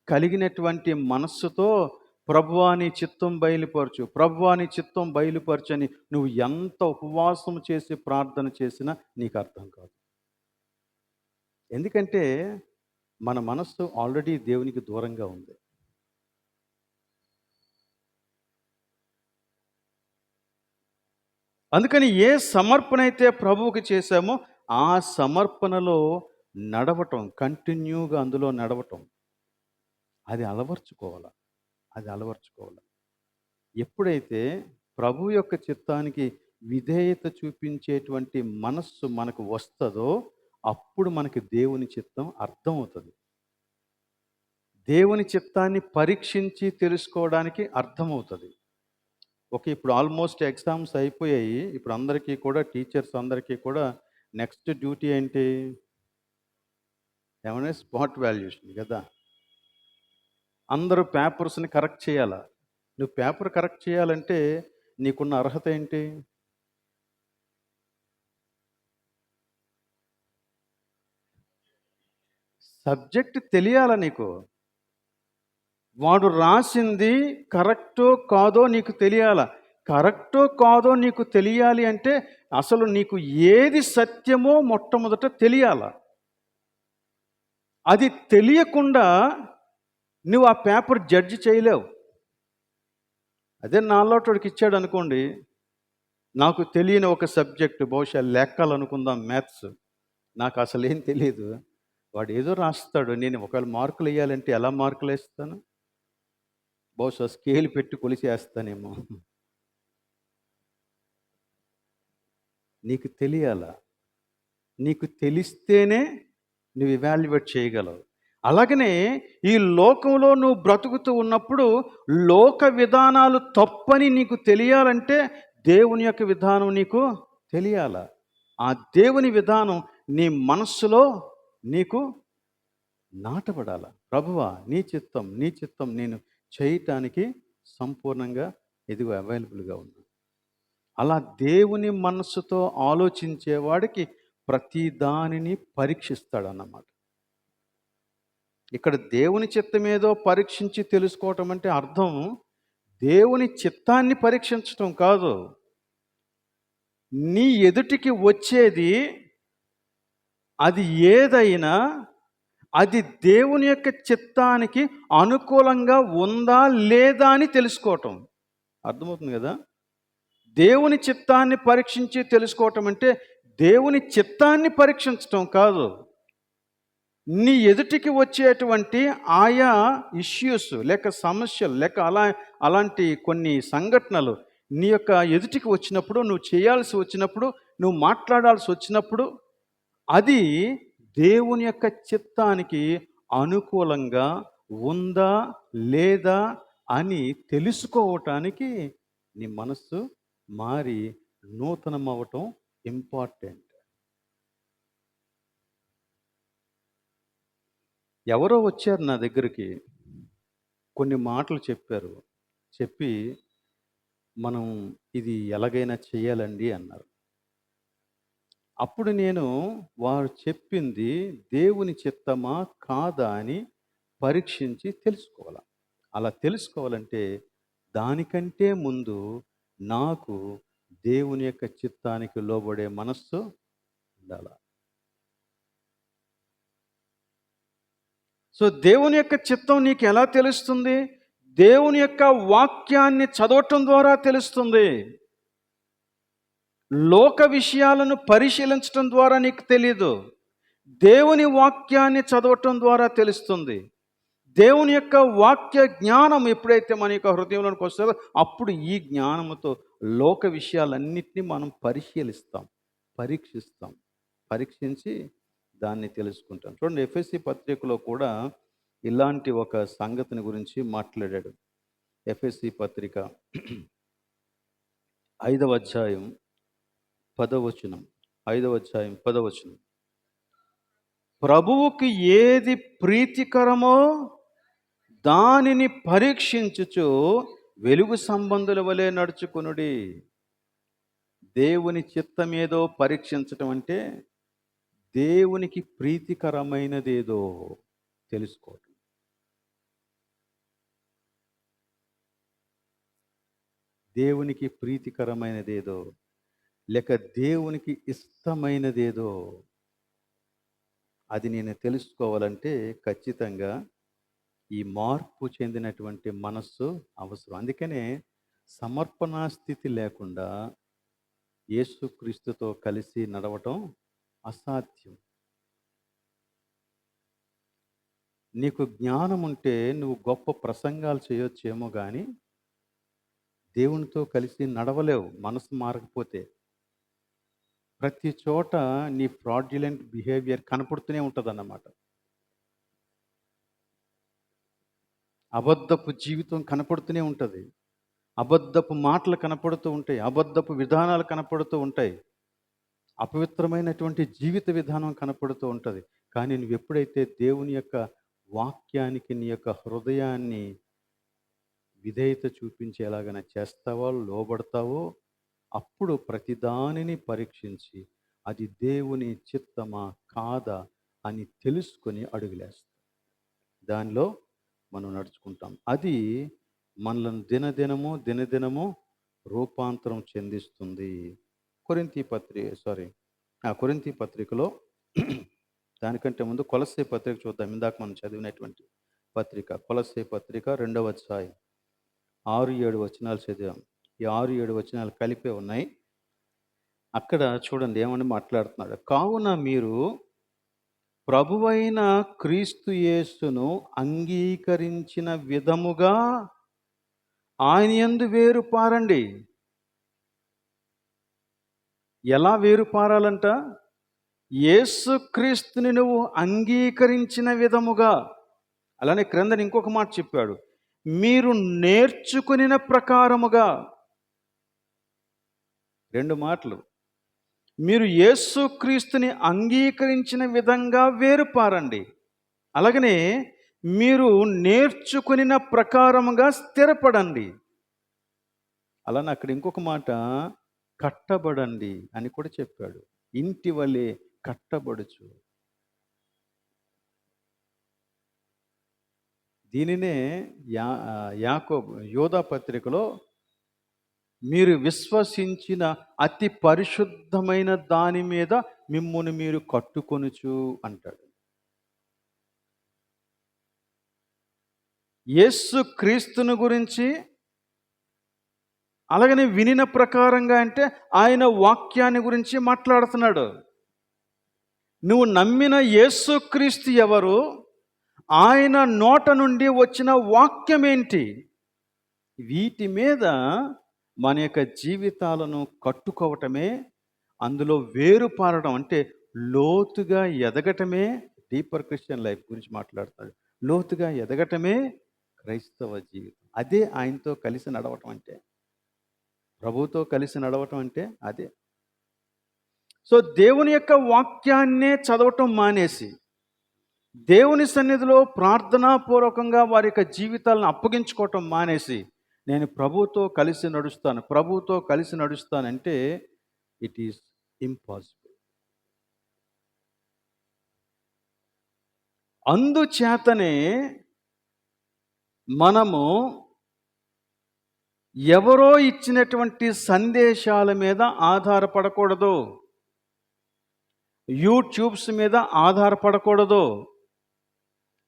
కలిగినటువంటి మనస్సుతో ప్రభువా నీ చిత్తం బయలుపరచు, ప్రభువా నీ చిత్తం బయలుపరచు అని నువ్వు ఎంత ఉపవాసం చేసి ప్రార్థన చేసినా నీకు అర్థం కాదు. ఎందుకంటే మన మనస్సు ఆల్రెడీ దేవునికి దూరంగా ఉంది. అందుకని ఏ సమర్పణ అయితే ప్రభువుకి చేశామో ఆ సమర్పణలో నడవటం, కంటిన్యూగా అందులో నడవటం, అది అలవర్చుకోవాలి. ఎప్పుడైతే ప్రభు యొక్క చిత్తానికి విధేయత చూపించేటువంటి మనస్సు మనకు వస్తుందో అప్పుడు మనకి దేవుని చిత్తం అర్థమవుతుంది. దేవుని చిత్తాన్ని పరీక్షించి తెలుసుకోవడానికి అర్థమవుతుంది. ఓకే, ఇప్పుడు ఆల్మోస్ట్ ఎగ్జామ్స్ అయిపోయాయి. ఇప్పుడు అందరికీ కూడా, టీచర్స్ అందరికీ కూడా నెక్స్ట్ డ్యూటీ ఏంటి? ఏమన్నా స్పాట్ వాల్యుయేషన్ కదా. అందరూ పేపర్స్ని కరెక్ట్ చేయాలా. నువ్వు పేపర్ కరెక్ట్ చేయాలంటే నీకున్న అర్హత ఏంటి? సబ్జెక్ట్ తెలియాలా నీకు. వాడు రాసింది కరెక్టో కాదో నీకు తెలియాలా. కరెక్టో కాదో నీకు తెలియాలి అంటే అసలు నీకు ఏది సత్యమో మొట్టమొదట తెలియాలా. అది తెలియకుండా నువ్వు ఆ పేపర్ జడ్జి చేయలేవు. అదే నాలోటోడికి ఇచ్చాడు అనుకోండి, నాకు తెలియని ఒక సబ్జెక్టు బహుశా లెక్కలు అనుకుందాం, మ్యాథ్స్. నాకు అసలేం తెలీదు. వాడు ఏదో రాస్తాడు. నేను ఒకవేళ మార్కులు వేయాలంటే ఎలా మార్కులు వేస్తాను? బహుశా స్కేల్ పెట్టి కొలిచేస్తానేమో. నీకు తెలియాలా? నీకు తెలిస్తేనే నువ్వు ఇవాల్యుయేట్ చేయగలవు. అలాగనే ఈ లోకంలో నువ్వు బ్రతుకుతూ ఉన్నప్పుడు లోక విధానాలు తప్పని నీకు తెలియాలంటే దేవుని యొక్క విధానం నీకు తెలియాల. ఆ దేవుని విధానం నీ మనస్సులో నీకు నాటబడాల. ప్రభువా, నీ చిత్తం నేను చేయటానికి సంపూర్ణంగా ఇదిగో అవైలబుల్గా ఉన్నాను. అలా దేవుని మనస్సుతో ఆలోచించేవాడికి ప్రతి దానిని పరీక్షిస్తాడన్నమాట. ఇక్కడ దేవుని చిత్తమేదో పరీక్షించి తెలుసుకోవటం అంటే అర్థం దేవుని చిత్తాన్ని పరీక్షించటం కాదు. నీ ఎదుటికి వచ్చేది అది ఏదైనా అది దేవుని యొక్క చిత్తానికి అనుకూలంగా ఉందా లేదా అని తెలుసుకోవటం. అర్థమవుతుంది కదా? దేవుని చిత్తాన్ని పరీక్షించి తెలుసుకోవటం అంటే దేవుని చిత్తాన్ని పరీక్షించటం కాదు. నీ ఎదుటికి వచ్చేటువంటి ఆయా ఇష్యూస్ లేక సమస్యలు లేక అలాంటి కొన్ని సంఘటనలు నీ యొక్క ఎదుటికి వచ్చినప్పుడు, నువ్వు చేయాల్సి వచ్చినప్పుడు, నువ్వు మాట్లాడాల్సి వచ్చినప్పుడు అది దేవుని యొక్క చిత్తానికి అనుకూలంగా ఉందా లేదా అని తెలుసుకోవటానికి నీ మనస్సు మారి నూతనం అవ్వటం ఇంపార్టెంట్. ఎవరో వచ్చారు నా దగ్గరికి, కొన్ని మాటలు చెప్పారు. చెప్పి మనం ఇది ఎలాగైనా చేయాలండి అన్నారు. అప్పుడు నేను వారు చెప్పింది దేవుని చిత్తమా కాదా అని పరీక్షించి తెలుసుకోవాలి. అలా తెలుసుకోవాలంటే దానికంటే ముందు నాకు దేవుని యొక్క చిత్తానికి లోబడే మనస్సు ఉండాలి. సో దేవుని యొక్క చిత్తం నీకు ఎలా తెలుస్తుంది? దేవుని యొక్క వాక్యాన్ని చదవటం ద్వారా తెలుస్తుంది. లోక విషయాలను పరిశీలించటం ద్వారా నీకు తెలీదు. దేవుని వాక్యాన్ని చదవటం ద్వారా తెలుస్తుంది. దేవుని యొక్క వాక్య జ్ఞానం ఎప్పుడైతే మన యొక్క హృదయంలోకి వస్తుందో అప్పుడు ఈ జ్ఞానముతో లోక విషయాలన్నింటినీ మనం పరిశీలిస్తాం, పరీక్షిస్తాం, పరీక్షించి దాన్ని తెలుసుకుంటాం. చూడండి, ఎఫెసీ పత్రికలో కూడా ఇలాంటి ఒక సంగతిని గురించి మాట్లాడాడు. ఎఫెసీ పత్రిక 5వ అధ్యాయం 10వ వచనం. 5వ అధ్యాయం 10వ వచనం. ప్రభువుకి ఏది ప్రీతికరమో దానిని పరీక్షించుచు వెలుగు సంబంధుల వలె నడుచుకొనుడి. దేవుని చిత్తమేదో పరీక్షించటం అంటే దేవునికి ప్రీతికరమైనదేదో తెలుసుకోవటం. దేవునికి ప్రీతికరమైనదేదో లేక దేవునికి ఇష్టమైనదేదో అది నేను తెలుసుకోవాలంటే ఖచ్చితంగా ఈ మార్పు చెందినటువంటి మనస్సు అవసరం. అందుకనే సమర్పణా స్థితి లేకుండా యేసుక్రీస్తుతో కలిసి నడవటం అసాధ్యం. నీకు జ్ఞానం ఉంటే నువ్వు గొప్ప ప్రసంగాలు చేయొచ్చేమో కానీ దేవునితో కలిసి నడవలేవు మనసు మారకపోతే. ప్రతి చోట నీ ఫ్రాడ్యులెంట్ బిహేవియర్ కనపడుతూనే ఉంటుంది అన్నమాట. అబద్ధపు జీవితం కనపడుతూనే ఉంటుంది, అబద్ధపు మాటలు కనపడుతూ ఉంటాయి, అబద్ధపు విధానాలు కనపడుతూ ఉంటాయి, అపవిత్రమైనటువంటి జీవిత విధానం కనపడుతూ ఉంటుంది. కానీ నువ్వు ఎప్పుడైతే దేవుని యొక్క వాక్యానికి నీ యొక్క హృదయాన్ని విధేయత చూపించేలాగా చేస్తావో, లోబడతావో, అప్పుడు ప్రతిదానిని పరీక్షించి అది దేవుని చిత్తమా కాదా అని తెలుసుకొని అడుగులేస్తాం. దానిలో మనం నడుచుకుంటాం. అది మనలను దినదినము రూపాంతరం చెందిస్తుంది. కొరింథీ పత్రికలో దానికంటే ముందు కొలస్సే పత్రిక చూద్దాం. ఇందాక మనం చదివినటువంటి పత్రిక కొలస్సే పత్రిక 2వ అధ్యాయం 6-7 వచనాలు చదివాం. ఈ 6-7 వచనాలు కలిపే ఉన్నాయి. అక్కడ చూడండి ఏమని మాట్లాడుతున్నాడు. కావున మీరు ప్రభువైన క్రీస్తు యేసును అంగీకరించిన విధముగా ఆయన యందు వేరు పారండి. ఎలా వేరు పారాలంట? యేసు క్రీస్తుని నువ్వు అంగీకరించిన విధముగా. అలానే క్రిందన ఇంకొక మాట చెప్పాడు, మీరు నేర్చుకునిన ప్రకారముగా. 2 మాటలు. మీరు యేసు క్రీస్తుని అంగీకరించిన విధంగా వేరుపారండి. అలాగనే మీరు నేర్చుకునిన ప్రకారముగా స్థిరపడండి. అలానే అక్కడ ఇంకొక మాట, కట్టబడండి అని కూడా చెప్పాడు. ఇంటి వలె కట్టబడుచు. దీనినే యాకోబు యోధా పత్రికలో మీరు విశ్వసించిన అతి పరిశుద్ధమైన దాని మీద మిమ్మును మీరు కట్టుకొనుచు అంటాడు. యేసు క్రీస్తుని గురించి అలాగనే వినిన ప్రకారంగా అంటే ఆయన వాక్యాన్ని గురించి మాట్లాడుతున్నాడు. నువ్వు నమ్మిన యేసు క్రీస్తు ఎవరు? ఆయన నోట నుండి వచ్చిన వాక్యం ఏంటి? వీటి మీద మన యొక్క జీవితాలను కట్టుకోవటమే, అందులో వేరుపారడం అంటే లోతుగా ఎదగటమే డీపర్ క్రిస్టియన్ లైఫ్ గురించి మాట్లాడుతాడు. లోతుగా ఎదగటమే క్రైస్తవ జీవితం. అదే ఆయనతో కలిసి నడవటం అంటే, ప్రభువుతో కలిసి నడవటం అంటే అదే. సో దేవుని యొక్క వాక్యాన్నే చదవటం మానేసి దేవుని సన్నిధిలో ప్రార్థనాపూర్వకంగా వారి యొక్క జీవితాలను అప్పగించుకోవటం మానేసి నేను ప్రభువుతో కలిసి నడుస్తాను, ప్రభువుతో కలిసి నడుస్తానంటే ఇట్ ఈస్ ఇంపాసిబుల్. అందుచేతనే మనము ఎవరో ఇచ్చినటువంటి సందేశాల మీద ఆధారపడకూడదు, యూట్యూబ్స్ మీద ఆధారపడకూడదు,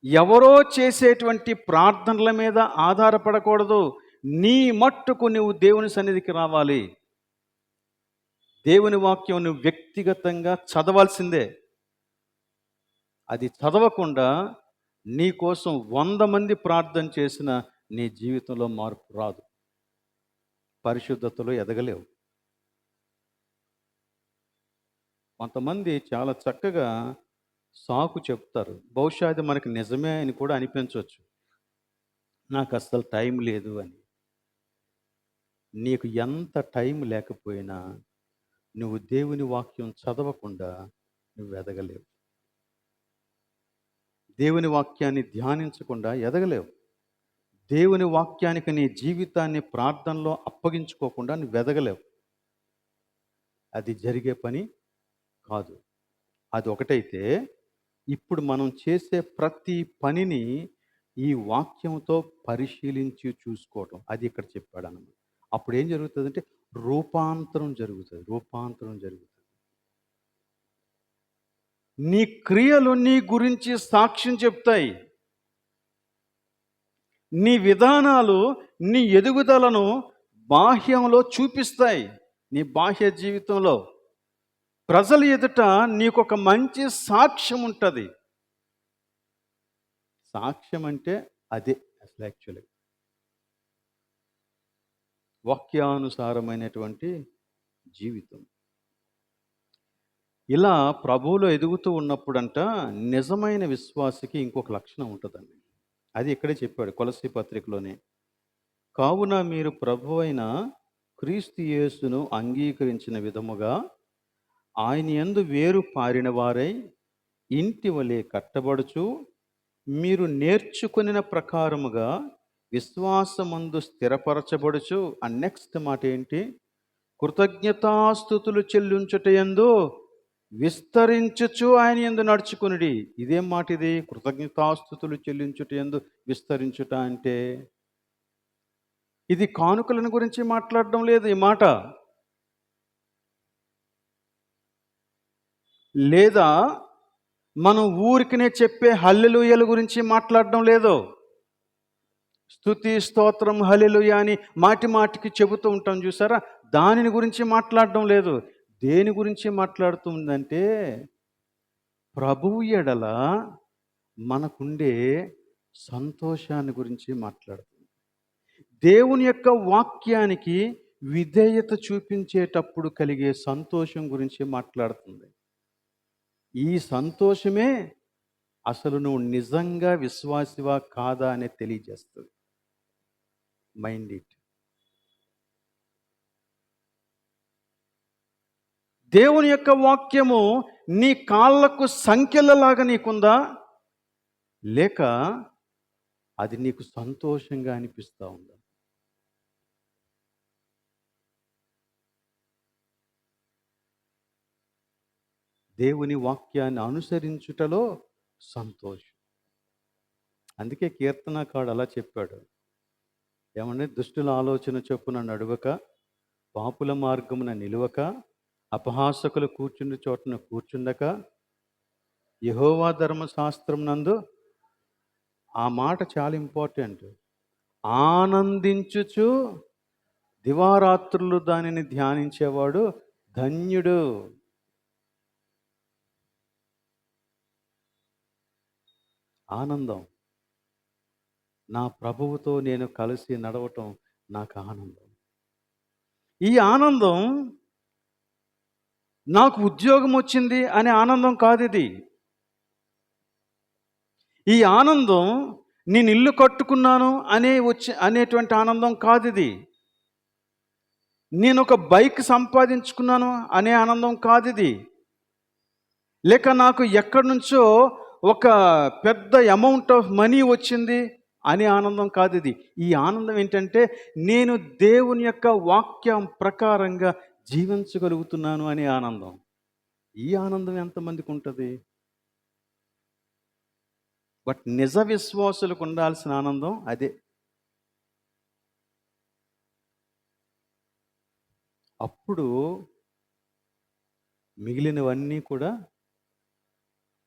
ఎవరో చేసేటువంటి ప్రార్థనల మీద ఆధారపడకూడదు. నీ మట్టుకు నువ్వు దేవుని సన్నిధికి రావాలి. దేవుని వాక్యం నువ్వు వ్యక్తిగతంగా చదవాల్సిందే. అది చదవకుండా నీ కోసం 100 మంది ప్రార్థన చేసిన నీ జీవితంలో మార్పు రాదు, పరిశుద్ధతలో ఎదగలేవు. కొంతమంది చాలా చక్కగా సాకు చెప్తారు, బహుశా అది మనకి నిజమే అని కూడా అనిపించవచ్చు. నాకు అస్సలు టైం లేదు అని. నీకు ఎంత టైం లేకపోయినా నువ్వు దేవుని వాక్యం చదవకుండా నువ్వు ఎదగలేవు. దేవుని వాక్యాన్ని ధ్యానించకుండా ఎదగలేవు. దేవుని వాక్యానికి నీ జీవితాన్ని ప్రార్థనలో అప్పగించుకోకుండా నువ్వు ఎదగలేవు. అది జరిగే పని కాదు. అది ఒకటైతే, ఇప్పుడు మనం చేసే ప్రతి పనిని ఈ వాక్యంతో పరిశీలించి చూసుకోవటం, అది ఇక్కడ చెప్పాడు అన్నమాట. అప్పుడు ఏం జరుగుతుందంటే రూపాంతరం జరుగుతుంది. నీ క్రియలు నీ గురించి సాక్ష్యం చెప్తాయి. నీ విధానాలు నీ ఎదుగుదలను బాహ్యంలో చూపిస్తాయి. నీ బాహ్య జీవితంలో ప్రజల ఎదుట నీకొక మంచి సాక్ష్యం ఉంటుంది. సాక్ష్యం అంటే అదే అసలు యాక్చువల్లీ వాక్యానుసారమైనటువంటి జీవితం. ఇలా ప్రభువులో ఎదుగుతూ ఉన్నప్పుడంట నిజమైన విశ్వాసికి ఇంకొక లక్షణం ఉంటుందండి. అది ఇక్కడే చెప్పాడు కొలస్సీ పత్రికలోనే. కావున మీరు ప్రభువైన క్రీస్తు యేసును అంగీకరించిన విధముగా ఆయన యందు వేరు పారిన వారై ఇంటి వలె కట్టబడుచు, మీరు నేర్చుకొనిన ప్రకారముగా విశ్వాసమందు స్థిరపరచబడుచు. ఆ నెక్స్ట్ మాట ఏంటి? కృతజ్ఞతాస్తుతులు చెల్లించుటయందు విస్తరించుచు ఆయన యందు నడుచుకునుడి. ఇదేం మాట ఇది? కృతజ్ఞతాస్తుతులు చెల్లించుటయందు విస్తరించుట అంటే ఇది కానుకలను గురించి మాట్లాడడం లేదు ఈ మాట. లేదా మనం ఊరికినే చెప్పే హల్లెలూయల గురించి మాట్లాడడం లేదు. స్తుతి స్తోత్రం హల్లెలూయా అని మాటి మాటికి చెబుతూ ఉంటాం చూసారా, దానిని గురించి మాట్లాడడం లేదు. దేని గురించి మాట్లాడుతుందంటే ప్రభువు ఎడల మనకుండే సంతోషాన్ని గురించి మాట్లాడుతుంది. దేవుని యొక్క వాక్యానికి విధేయత చూపించేటప్పుడు కలిగే సంతోషం గురించి మాట్లాడుతుంది. ఈ సంతోషమే అసలు నువ్వు నిజంగా విశ్వాసివా కాదా అనేది తెలియజేస్తుంది. Mind it. దేవుని యొక్క వాక్యము నీ కాళ్ళకు సంఖ్యలలాగా నీకుందా, లేక అది నీకు సంతోషంగా అనిపిస్తూ ఉందా? దేవుని వాక్యాన్ని అనుసరించుటలో సంతోషం. అందుకే కీర్తనకారుడు అలా చెప్పాడు, ఏమంటే దుష్టుల ఆలోచన చొప్పున నడువక, పాపుల మార్గమున నిలువక, అపహాసకులు కూర్చుండి చోటన కూర్చుండక, యెహోవా ధర్మశాస్త్రం నందు, ఆ మాట చాలా ఇంపార్టెంట్, ఆనందించుచు దివారాత్రులు దానిని ధ్యానించేవాడు ధన్యుడు. ఆనందం. నా ప్రభువుతో నేను కలిసి నడవటం నాకు ఆనందం. ఈ ఆనందం నాకు ఉద్యోగం వచ్చింది అనే ఆనందం కాదు ఇది. ఈ ఆనందం నేను ఇల్లు కట్టుకున్నాను అనేటువంటి ఆనందం కాదు ఇది. నేను ఒక బైక్ సంపాదించుకున్నాను అనే ఆనందం కాదు ఇది. లేక నాకు ఎక్కడి నుంచో ఒక పెద్ద అమౌంట్ ఆఫ్ మనీ వచ్చింది అనే ఆనందం కాదు ఇది. ఈ ఆనందం ఏంటంటే నేను దేవుని యొక్క వాక్యం ప్రకారంగా జీవించగలుగుతున్నాను అనే ఆనందం. ఈ ఆనందం ఎంతమందికి ఉంటుంది? బట్ నిజ విశ్వాసులకు ఉండాల్సిన ఆనందం అదే. అప్పుడు మిగిలినవన్నీ కూడా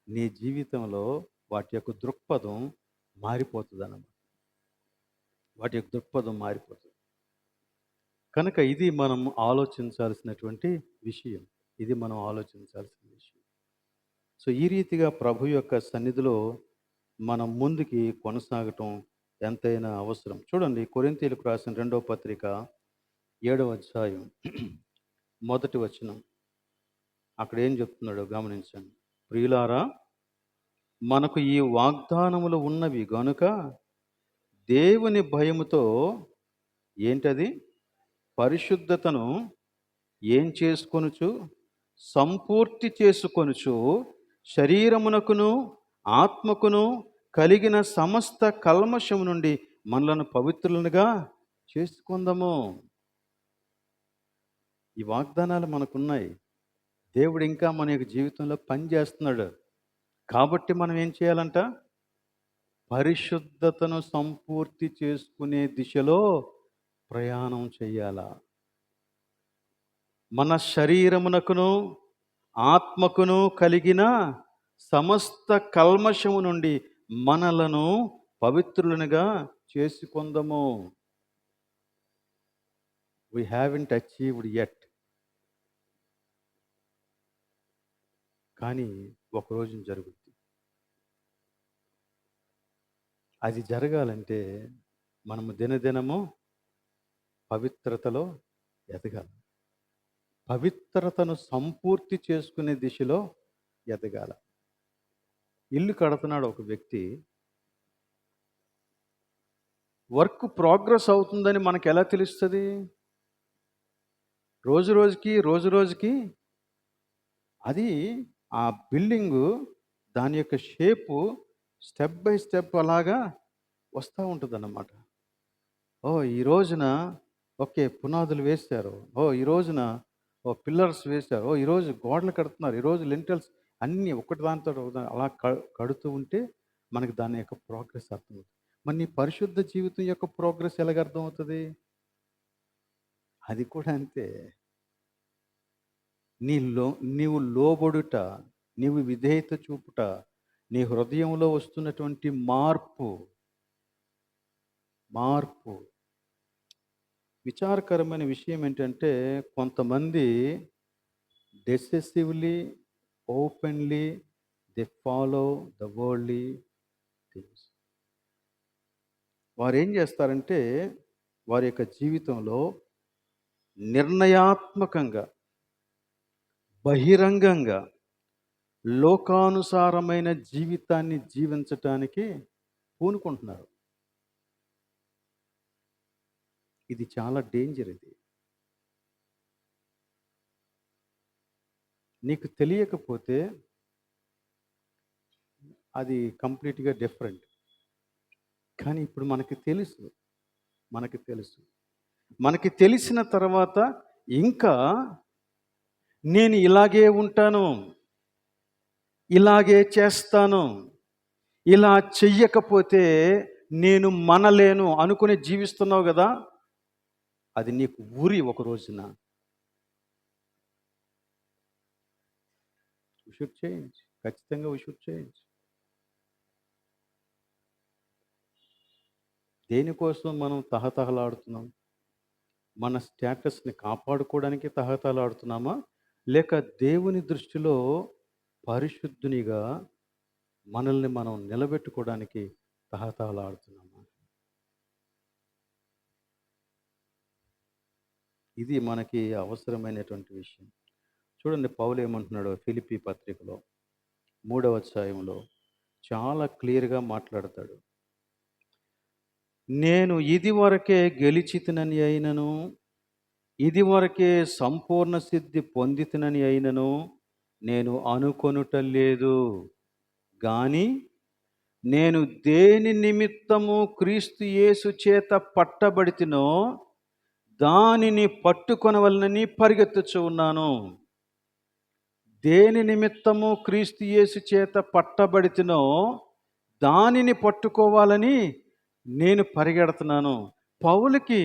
నీ జీవితంలో వాటి యొక్క దృక్పథం మారిపోతుంది అన్నమాట. వాటి యొక్క దృక్పథం మారిపోతుంది. కనుక ఇది మనం ఆలోచించాల్సినటువంటి విషయం. ఇది మనం ఆలోచించాల్సిన విషయం. సో ఈ రీతిగా ప్రభు యొక్క సన్నిధిలో మనం ముందుకి కొనసాగటం ఎంతైనా అవసరం. చూడండి, కొరింథీయులకు రాసిన 2వ పత్రిక 7వ అధ్యాయం 1వ వచనం. అక్కడ ఏం చెప్తున్నాడో గమనించండి. ప్రియులారా, మనకు ఈ వాగ్దానములు ఉన్నవి గనుక దేవుని భయముతో ఏంటది పరిశుద్ధతను ఏం చేసుకొనుచు సంపూర్తి చేసుకొనుచు శరీరమునకును ఆత్మకును కలిగిన సమస్త కల్మషము నుండి మనలను పవిత్రులుగా చేసుకుందాము. ఈ వాగ్దానాలు మనకున్నాయి. దేవుడు ఇంకా మన యొక్క జీవితంలో పని చేస్తున్నాడు. కాబట్టి మనం ఏం చేయాలంట? పరిశుద్ధతను సంపూర్తి చేసుకునే దిశలో ప్రయాణం చేయాలా. మన శరీరమునకును ఆత్మకును కలిగిన సమస్త కల్మషము నుండి మనలను పవిత్రులనుగా చేసుకుందాము. We haven't achieved yet. కానీ ఒక రోజు జరుగుతుంది. అది జరగాలంటే మనము దినదినము పవిత్రతలో ఎదగాలి. పవిత్రతను సంపూర్తి చేసుకునే దిశలో ఎదగాల. ఇల్లు కడుతున్నాడు ఒక వ్యక్తి. వర్క్ ప్రోగ్రెస్ అవుతుందని మనకు ఎలా తెలుస్తుంది? రోజు రోజుకి అది ఆ బిల్డింగు దాని యొక్క షేపు స్టెప్ బై స్టెప్ అలాగా వస్తూ ఉంటుంది అన్నమాట. ఈ రోజున ఓకే పునాదులు వేశారు, ఈ రోజున పిల్లర్స్ వేశారు, ఈరోజు గోడలు కడుతున్నారు, ఈరోజు లింటల్స్ అన్నీ ఒకటి దానితో అలా కడుతూ ఉంటే మనకి దాని యొక్క ప్రోగ్రెస్ అర్థమవుతుంది. మరి నీ పరిశుద్ధ జీవితం యొక్క ప్రోగ్రెస్ ఎలాగ అర్థమవుతుంది? అది కూడా అంతే. నీవు లోబడుట, నీవు విధేయత చూపుట, నీ హృదయంలో వస్తున్నటువంటి మార్పు మార్పు. విచారకరమైన విషయం ఏంటంటే కొంతమంది decisively, openly they follow the worldly things. వారేం చేస్తారంటే వారి యొక్క జీవితంలో నిర్ణయాత్మకంగా, బహిరంగంగా లోకానుసారమైన జీవితాన్ని జీవించటానికి పూనుకుంటున్నారు. ఇది చాలా డేంజర్ ఇది. నీకు తెలియకపోతే అది కంప్లీట్‌గా డిఫరెంట్. కానీ ఇప్పుడు మనకి తెలుసు. మనకి తెలుసు. మనకి తెలిసిన తర్వాత ఇంకా నేను ఇలాగే ఉంటాను, ఇలాగే చేస్తాను, ఇలా చెయ్యకపోతే నేను మనలేను అనుకుని జీవిస్తున్నావు కదా, అది నీకు ఉరి ఒక రోజున. We should change. ఖచ్చితంగా వి షుడ్ చేంజ్. దేనికోసం మనం తహతహలాడుతున్నాం? మన స్టేటస్ని కాపాడుకోవడానికి తహతహలాడుతున్నామా, లేక దేవుని దృష్టిలో పరిశుద్ధునిగా మనల్ని మనం నిలబెట్టుకోవడానికి తహతహలాడుతున్నామా? ఇది మనకి అవసరమైనటువంటి విషయం. చూడండి పౌలు ఏమంటున్నాడో ఫిలిప్పీ పత్రికలో 3వ అధ్యాయంలో చాలా క్లియర్గా మాట్లాడతాడు. నేను ఇదివరకే గెలిచితినని అయినను, ఇదివరకే సంపూర్ణ సిద్ధి పొందితినని అయినను నేను అనుకొనుట లేదు. గాని నేను దేని నిమిత్తము క్రీస్తు యేసు చేత పట్టబడితినో దానిని పట్టుకొనవలనని పరిగెత్తుచు ఉన్నాను. దేని నిమిత్తము క్రీస్తు యేసు చేత పట్టబడితినో దానిని పట్టుకోవాలని నేను పరిగెడుతున్నాను. పౌలుకి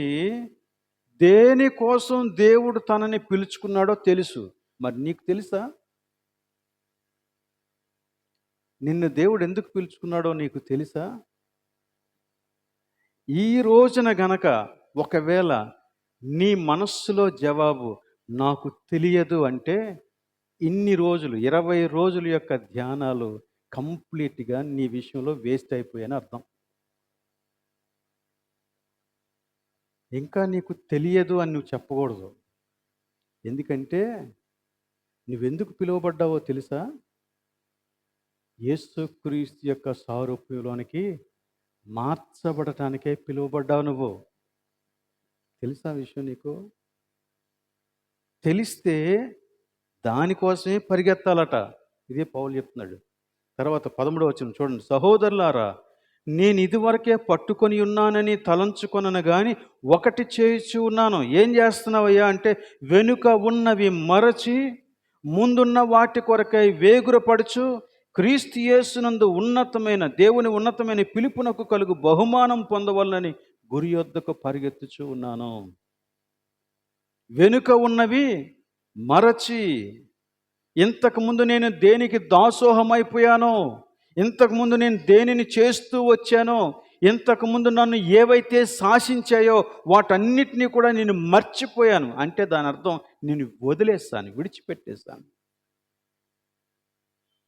దేనికోసం దేవుడు తనని పిలుచుకున్నాడో తెలుసు. మరి నీకు తెలుసా? నిన్ను దేవుడు ఎందుకు పిలుచుకున్నాడో నీకు తెలుసా? ఈ రోజున గనక ఒకవేళ నీ మనస్సులో జవాబు నాకు తెలియదు అంటే ఇన్ని రోజులు 20 రోజుల యొక్క ధ్యానాలు కంప్లీట్గా నీ విషయంలో వేస్ట్ అయిపోయాయని అర్థం. ఇంకా నీకు తెలియదు అని నువ్వు చెప్పకూడదు. ఎందుకంటే నువ్వెందుకు పిలువబడ్డావో తెలుసా? యేసుక్రీస్తు యొక్క సారూప్యంలోనికి మార్చబడటానికే పిలువబడ్డావు నువ్వు. తెలుసా విషయం నీకు? తెలిస్తే దానికోసమే పరిగెత్తాలట. ఇదే పౌలు చెప్తున్నాడు. తర్వాత 13వ వచనం చూడండి. సహోదరులారా, నేను ఇదివరకే పట్టుకొని ఉన్నానని తలంచుకొనను గాని ఒకటి చేయుచు ఉన్నాను. ఏం చేస్తున్నావయ్యా అంటే, వెనుక ఉన్నవి మరచి ముందున్న వాటి కొరకై వేగురపడుచు క్రీస్తు యేసునందు దేవుని ఉన్నతమైన పిలుపునకు కలుగు బహుమానం పొందవలనని గురి యొద్దకు పరిగెత్తుచు ఉన్నాను. వెనుక ఉన్నవి మరచి, ఇంతకుముందు నేను దేనికి దాసోహమైపోయానో, ఇంతకుముందు నేను దేనిని చేస్తూ వచ్చానో, ఇంతకుముందు నన్ను ఏవైతే శాసించాయో వాటన్నిటినీ కూడా నేను మర్చిపోయాను. అంటే దాని అర్థం నేను వదిలేస్తాను, విడిచిపెట్టేస్తాను.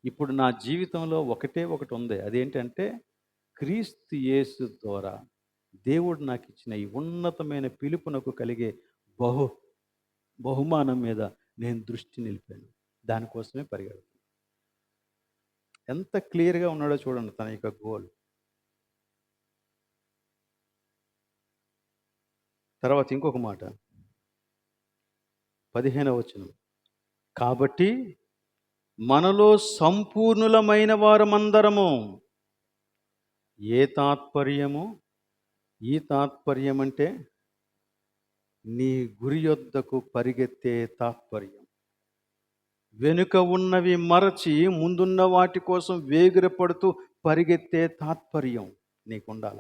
ఇప్పుడు నా జీవితంలో ఒకటే ఒకటి ఉంది. అదేంటంటే క్రీస్తు యేసు ద్వారా దేవుడు నాకు ఇచ్చిన ఈ ఉన్నతమైన పిలుపునకు కలిగే బహుమానం మీద నేను దృష్టి నిలిపాను. దానికోసమే పరిగెడతాను. ఎంత క్లియర్గా ఉన్నాడో చూడండి తన యొక్క గోల్. తర్వాత ఇంకొక మాట 15వ వచనం. కాబట్టి మనలో సంపూర్ణులమైన వారమందరము ఏ తాత్పర్యము? ఈ తాత్పర్యం అంటే నీ గురి యొద్దకు పరిగెత్తే తాత్పర్యం. వెనుక ఉన్నవి మరచి ముందున్న వాటి కోసం వేగిరపడుతూ పరిగెత్తే తాత్పర్యం నీకుండాల.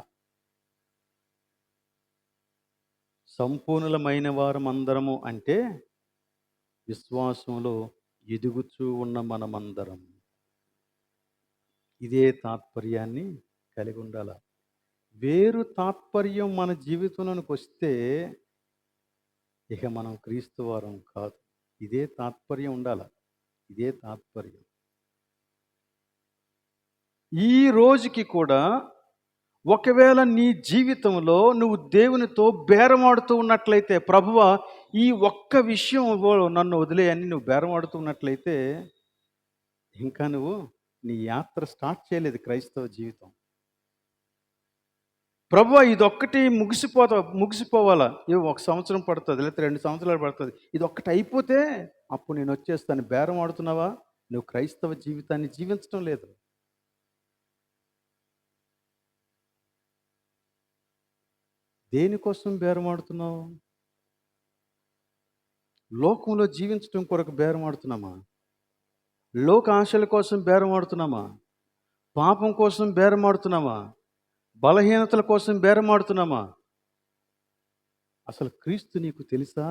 సంపూర్ణులమైన వారమందరము అంటే విశ్వాసంలో ఎదుగుతూ ఉన్న మనమందరం ఇదే తాత్పర్యాన్ని కలిగి ఉండాల. వేరు తాత్పర్యం మన జీవితంలోనికి వస్తే ఇక మనం క్రీస్తు వారం కాదు. ఇదే తాత్పర్యం ఉండాల. ఇదే తాత్పర్యం. ఈ రోజుకి కూడా ఒకవేళ నీ జీవితంలో నువ్వు దేవునితో బేరమాడుతూ ఉన్నట్లయితే, ప్రభువా ఈ ఒక్క విషయంలో నన్ను వదిలేయని నువ్వు బేరమాడుతూ ఉన్నట్లయితే, ఇంకా నువ్వు నీ యాత్ర స్టార్ట్ చేయలేదు క్రైస్తవ జీవితం. ప్రభువా ఇదొక్కటి ముగిసిపోవాలా, 1 సంవత్సరం పడుతుంది, లేకపోతే 2 సంవత్సరాలు పడుతుంది, ఇదొక్కటి అయిపోతే అప్పుడు నేను వచ్చేస్తాను. బేరం ఆడుతున్నావా? నువ్వు క్రైస్తవ జీవితాన్ని జీవించడం లేదు. దేనికోసం బేరమాడుతున్నావు? లోకంలో జీవించడం కొరకు బేరమాడుతున్నామా? లోక ఆశల కోసం బేరమాడుతున్నామా? పాపం కోసం బేరమాడుతున్నామా? బలహీనతల కోసం బేరమాడుతున్నామా? అసలు క్రీస్తు నీకు తెలుసా?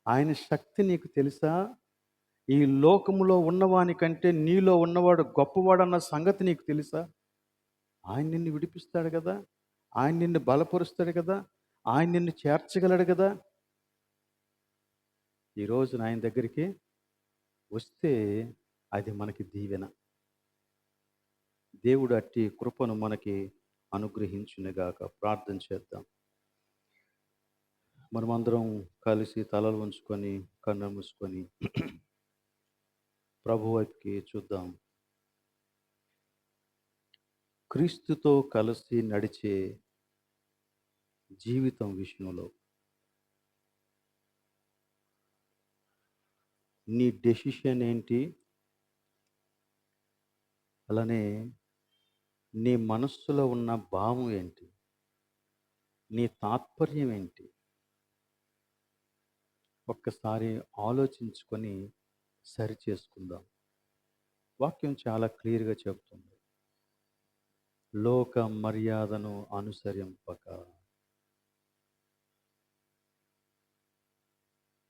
ఆయన శక్తి నీకు తెలుసా? ఈ లోకములో ఉన్నవాని కంటే నీలో ఉన్నవాడు గొప్పవాడన్న సంగతి నీకు తెలుసా? ఆయన నిన్ను విడిపిస్తాడు కదా, ఆయన నిన్ను బలపరుస్తాడు కదా, ఆయన నిన్ను చేర్చగలడు కదా. ఈరోజు ఆయన దగ్గరికి వస్తే అది మనకి దీవెన. దేవుడు అట్టి కృపను మనకి అనుగ్రహించునుగాక. ప్రార్థన చేద్దాం. మనమందరం కలిసి తలలు ఉంచుకొని కన్ను మూసుకొని ప్రభు వైపుకి చూద్దాం. క్రీస్తుతో కలిసి నడిచే జీవితం విషయంలో నీ డెసిషన్ ఏంటి? అలానే నీ మనస్సులో ఉన్న భావం ఏంటి? నీ తాత్పర్యం ఏంటి? ఒక్కసారి ఆలోచించుకొని సరి చేసుకుందాం. వాక్యం చాలా క్లియర్గా చెప్తుంది. లోక మర్యాదను అనుసరింపక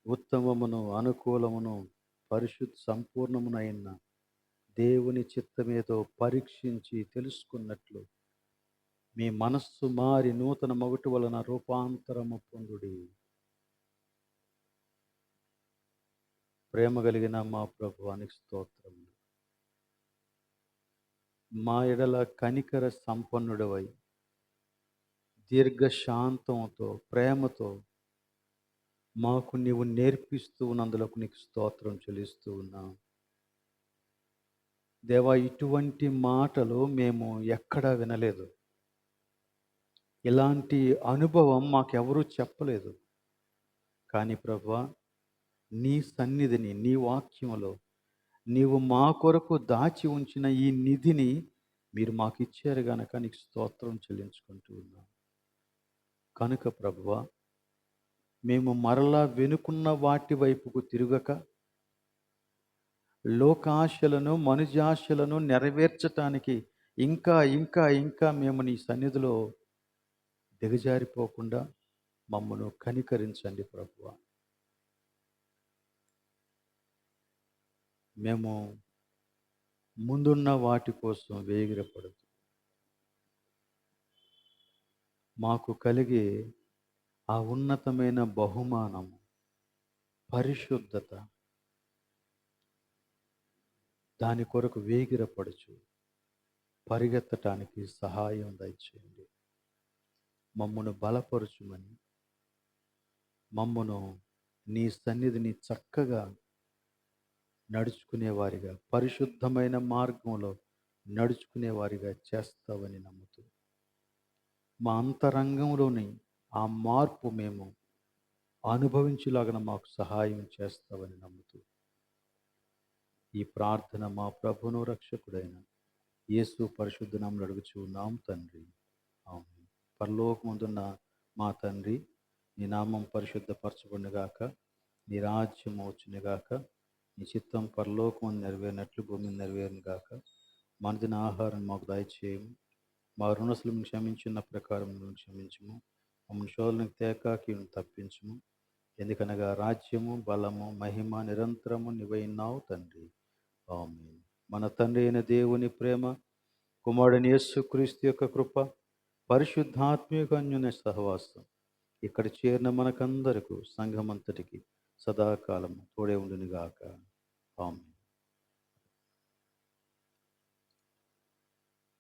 ఉత్తమమును అనుకూలమును సంపూర్ణమునైన దేవుని చిత్తమేదో పరీక్షించి తెలుసుకున్నట్లు మీ మనస్సు మారి నూతన మొగటు వలన రూపాంతరము పొందుడి. ప్రేమ కలిగిన మా ప్రభువానికి స్తోత్రములు. మా ఎడల కనికర సంపన్నుడవై దీర్ఘశాంతంతో ప్రేమతో మాకు నీవు నేర్పిస్తూ ఉన్నందులకు నీకు స్తోత్రం చెల్లిస్తూ ఉన్నాం. దేవా, ఇటువంటి మాటలు మేము ఎక్కడా వినలేదు. ఇలాంటి అనుభవం మాకెవరూ చెప్పలేదు. కానీ ప్రభువా, నీ సన్నిధిని, నీ వాక్యములో నీవు మా కొరకు దాచి ఉంచిన ఈ నిధిని మీరు మాకు ఇచ్చారు గనక నీకు స్తోత్రం చెల్లించుకుంటూ ఉన్నాం. కనుక ప్రభువా, మేము మరలా వెనుకున్న వాటి వైపుకు తిరగక లోకాశలను మనుజాశలను నెరవేర్చటానికి ఇంకా ఇంకా ఇంకా మేము నీ సన్నిధిలో దిగజారిపోకుండా మమ్మను కనికరించండి ప్రభువా. మేము ముందున్న వాటి కోసం వేగిరపడదు. మాకు కలిగే ఆ ఉన్నతమైన బహుమానము, పరిశుద్ధత, దాని కొరకు వేగిరపడుచు పరిగెత్తటానికి సహాయం దయచేయండి. మమ్మను బలపరుచుమని, మమ్మను నీ సన్నిధిని చక్కగా నడుచుకునేవారిగా, పరిశుద్ధమైన మార్గంలో నడుచుకునేవారిగా చేస్తావని నమ్ముతూ, మా అంతరంగంలోని ఆ మార్పు మేము అనుభవించేలాగా మాకు సహాయం చేస్తావని నమ్ముతూ ఈ ప్రార్థన మా ప్రభువును రక్షకుడైన యేసు పరిశుద్ధ నామములో అడుగుచున్నాం తండ్రి, ఆమేన్. పరలోకమందున్న మా తండ్రి, నీ నామం పరిశుద్ధపరచబడునుగాక, నీ రాజ్యం వచ్చునుగాక, నీ చిత్తం పరలోకమందు నెరవేరినట్లు భూమి నెరవేరునుగాక. మనదిన ఆహారం మాకు దయచేయము, మా రుణసులను క్షమించిన ప్రకారం క్షమించము, మమ్మల్ని శోధనకు తేక కీడును తప్పించుము. ఎందుకనగా రాజ్యము, బలము, మహిమ నిరంతరము నీవైనావు తండ్రి, ఆమేన్. మన తండ్రి అయిన దేవుని ప్రేమ, కుమారుడైన యేసుక్రీస్తు యొక్క కృప, పరిశుద్ధాత్మిక అన్యోన్య సహవాసం ఇక్కడ చేరిన మనకందరకు సంఘమంతటికి సదాకాలం తోడే ఉండునుగాక. ఆమేన్.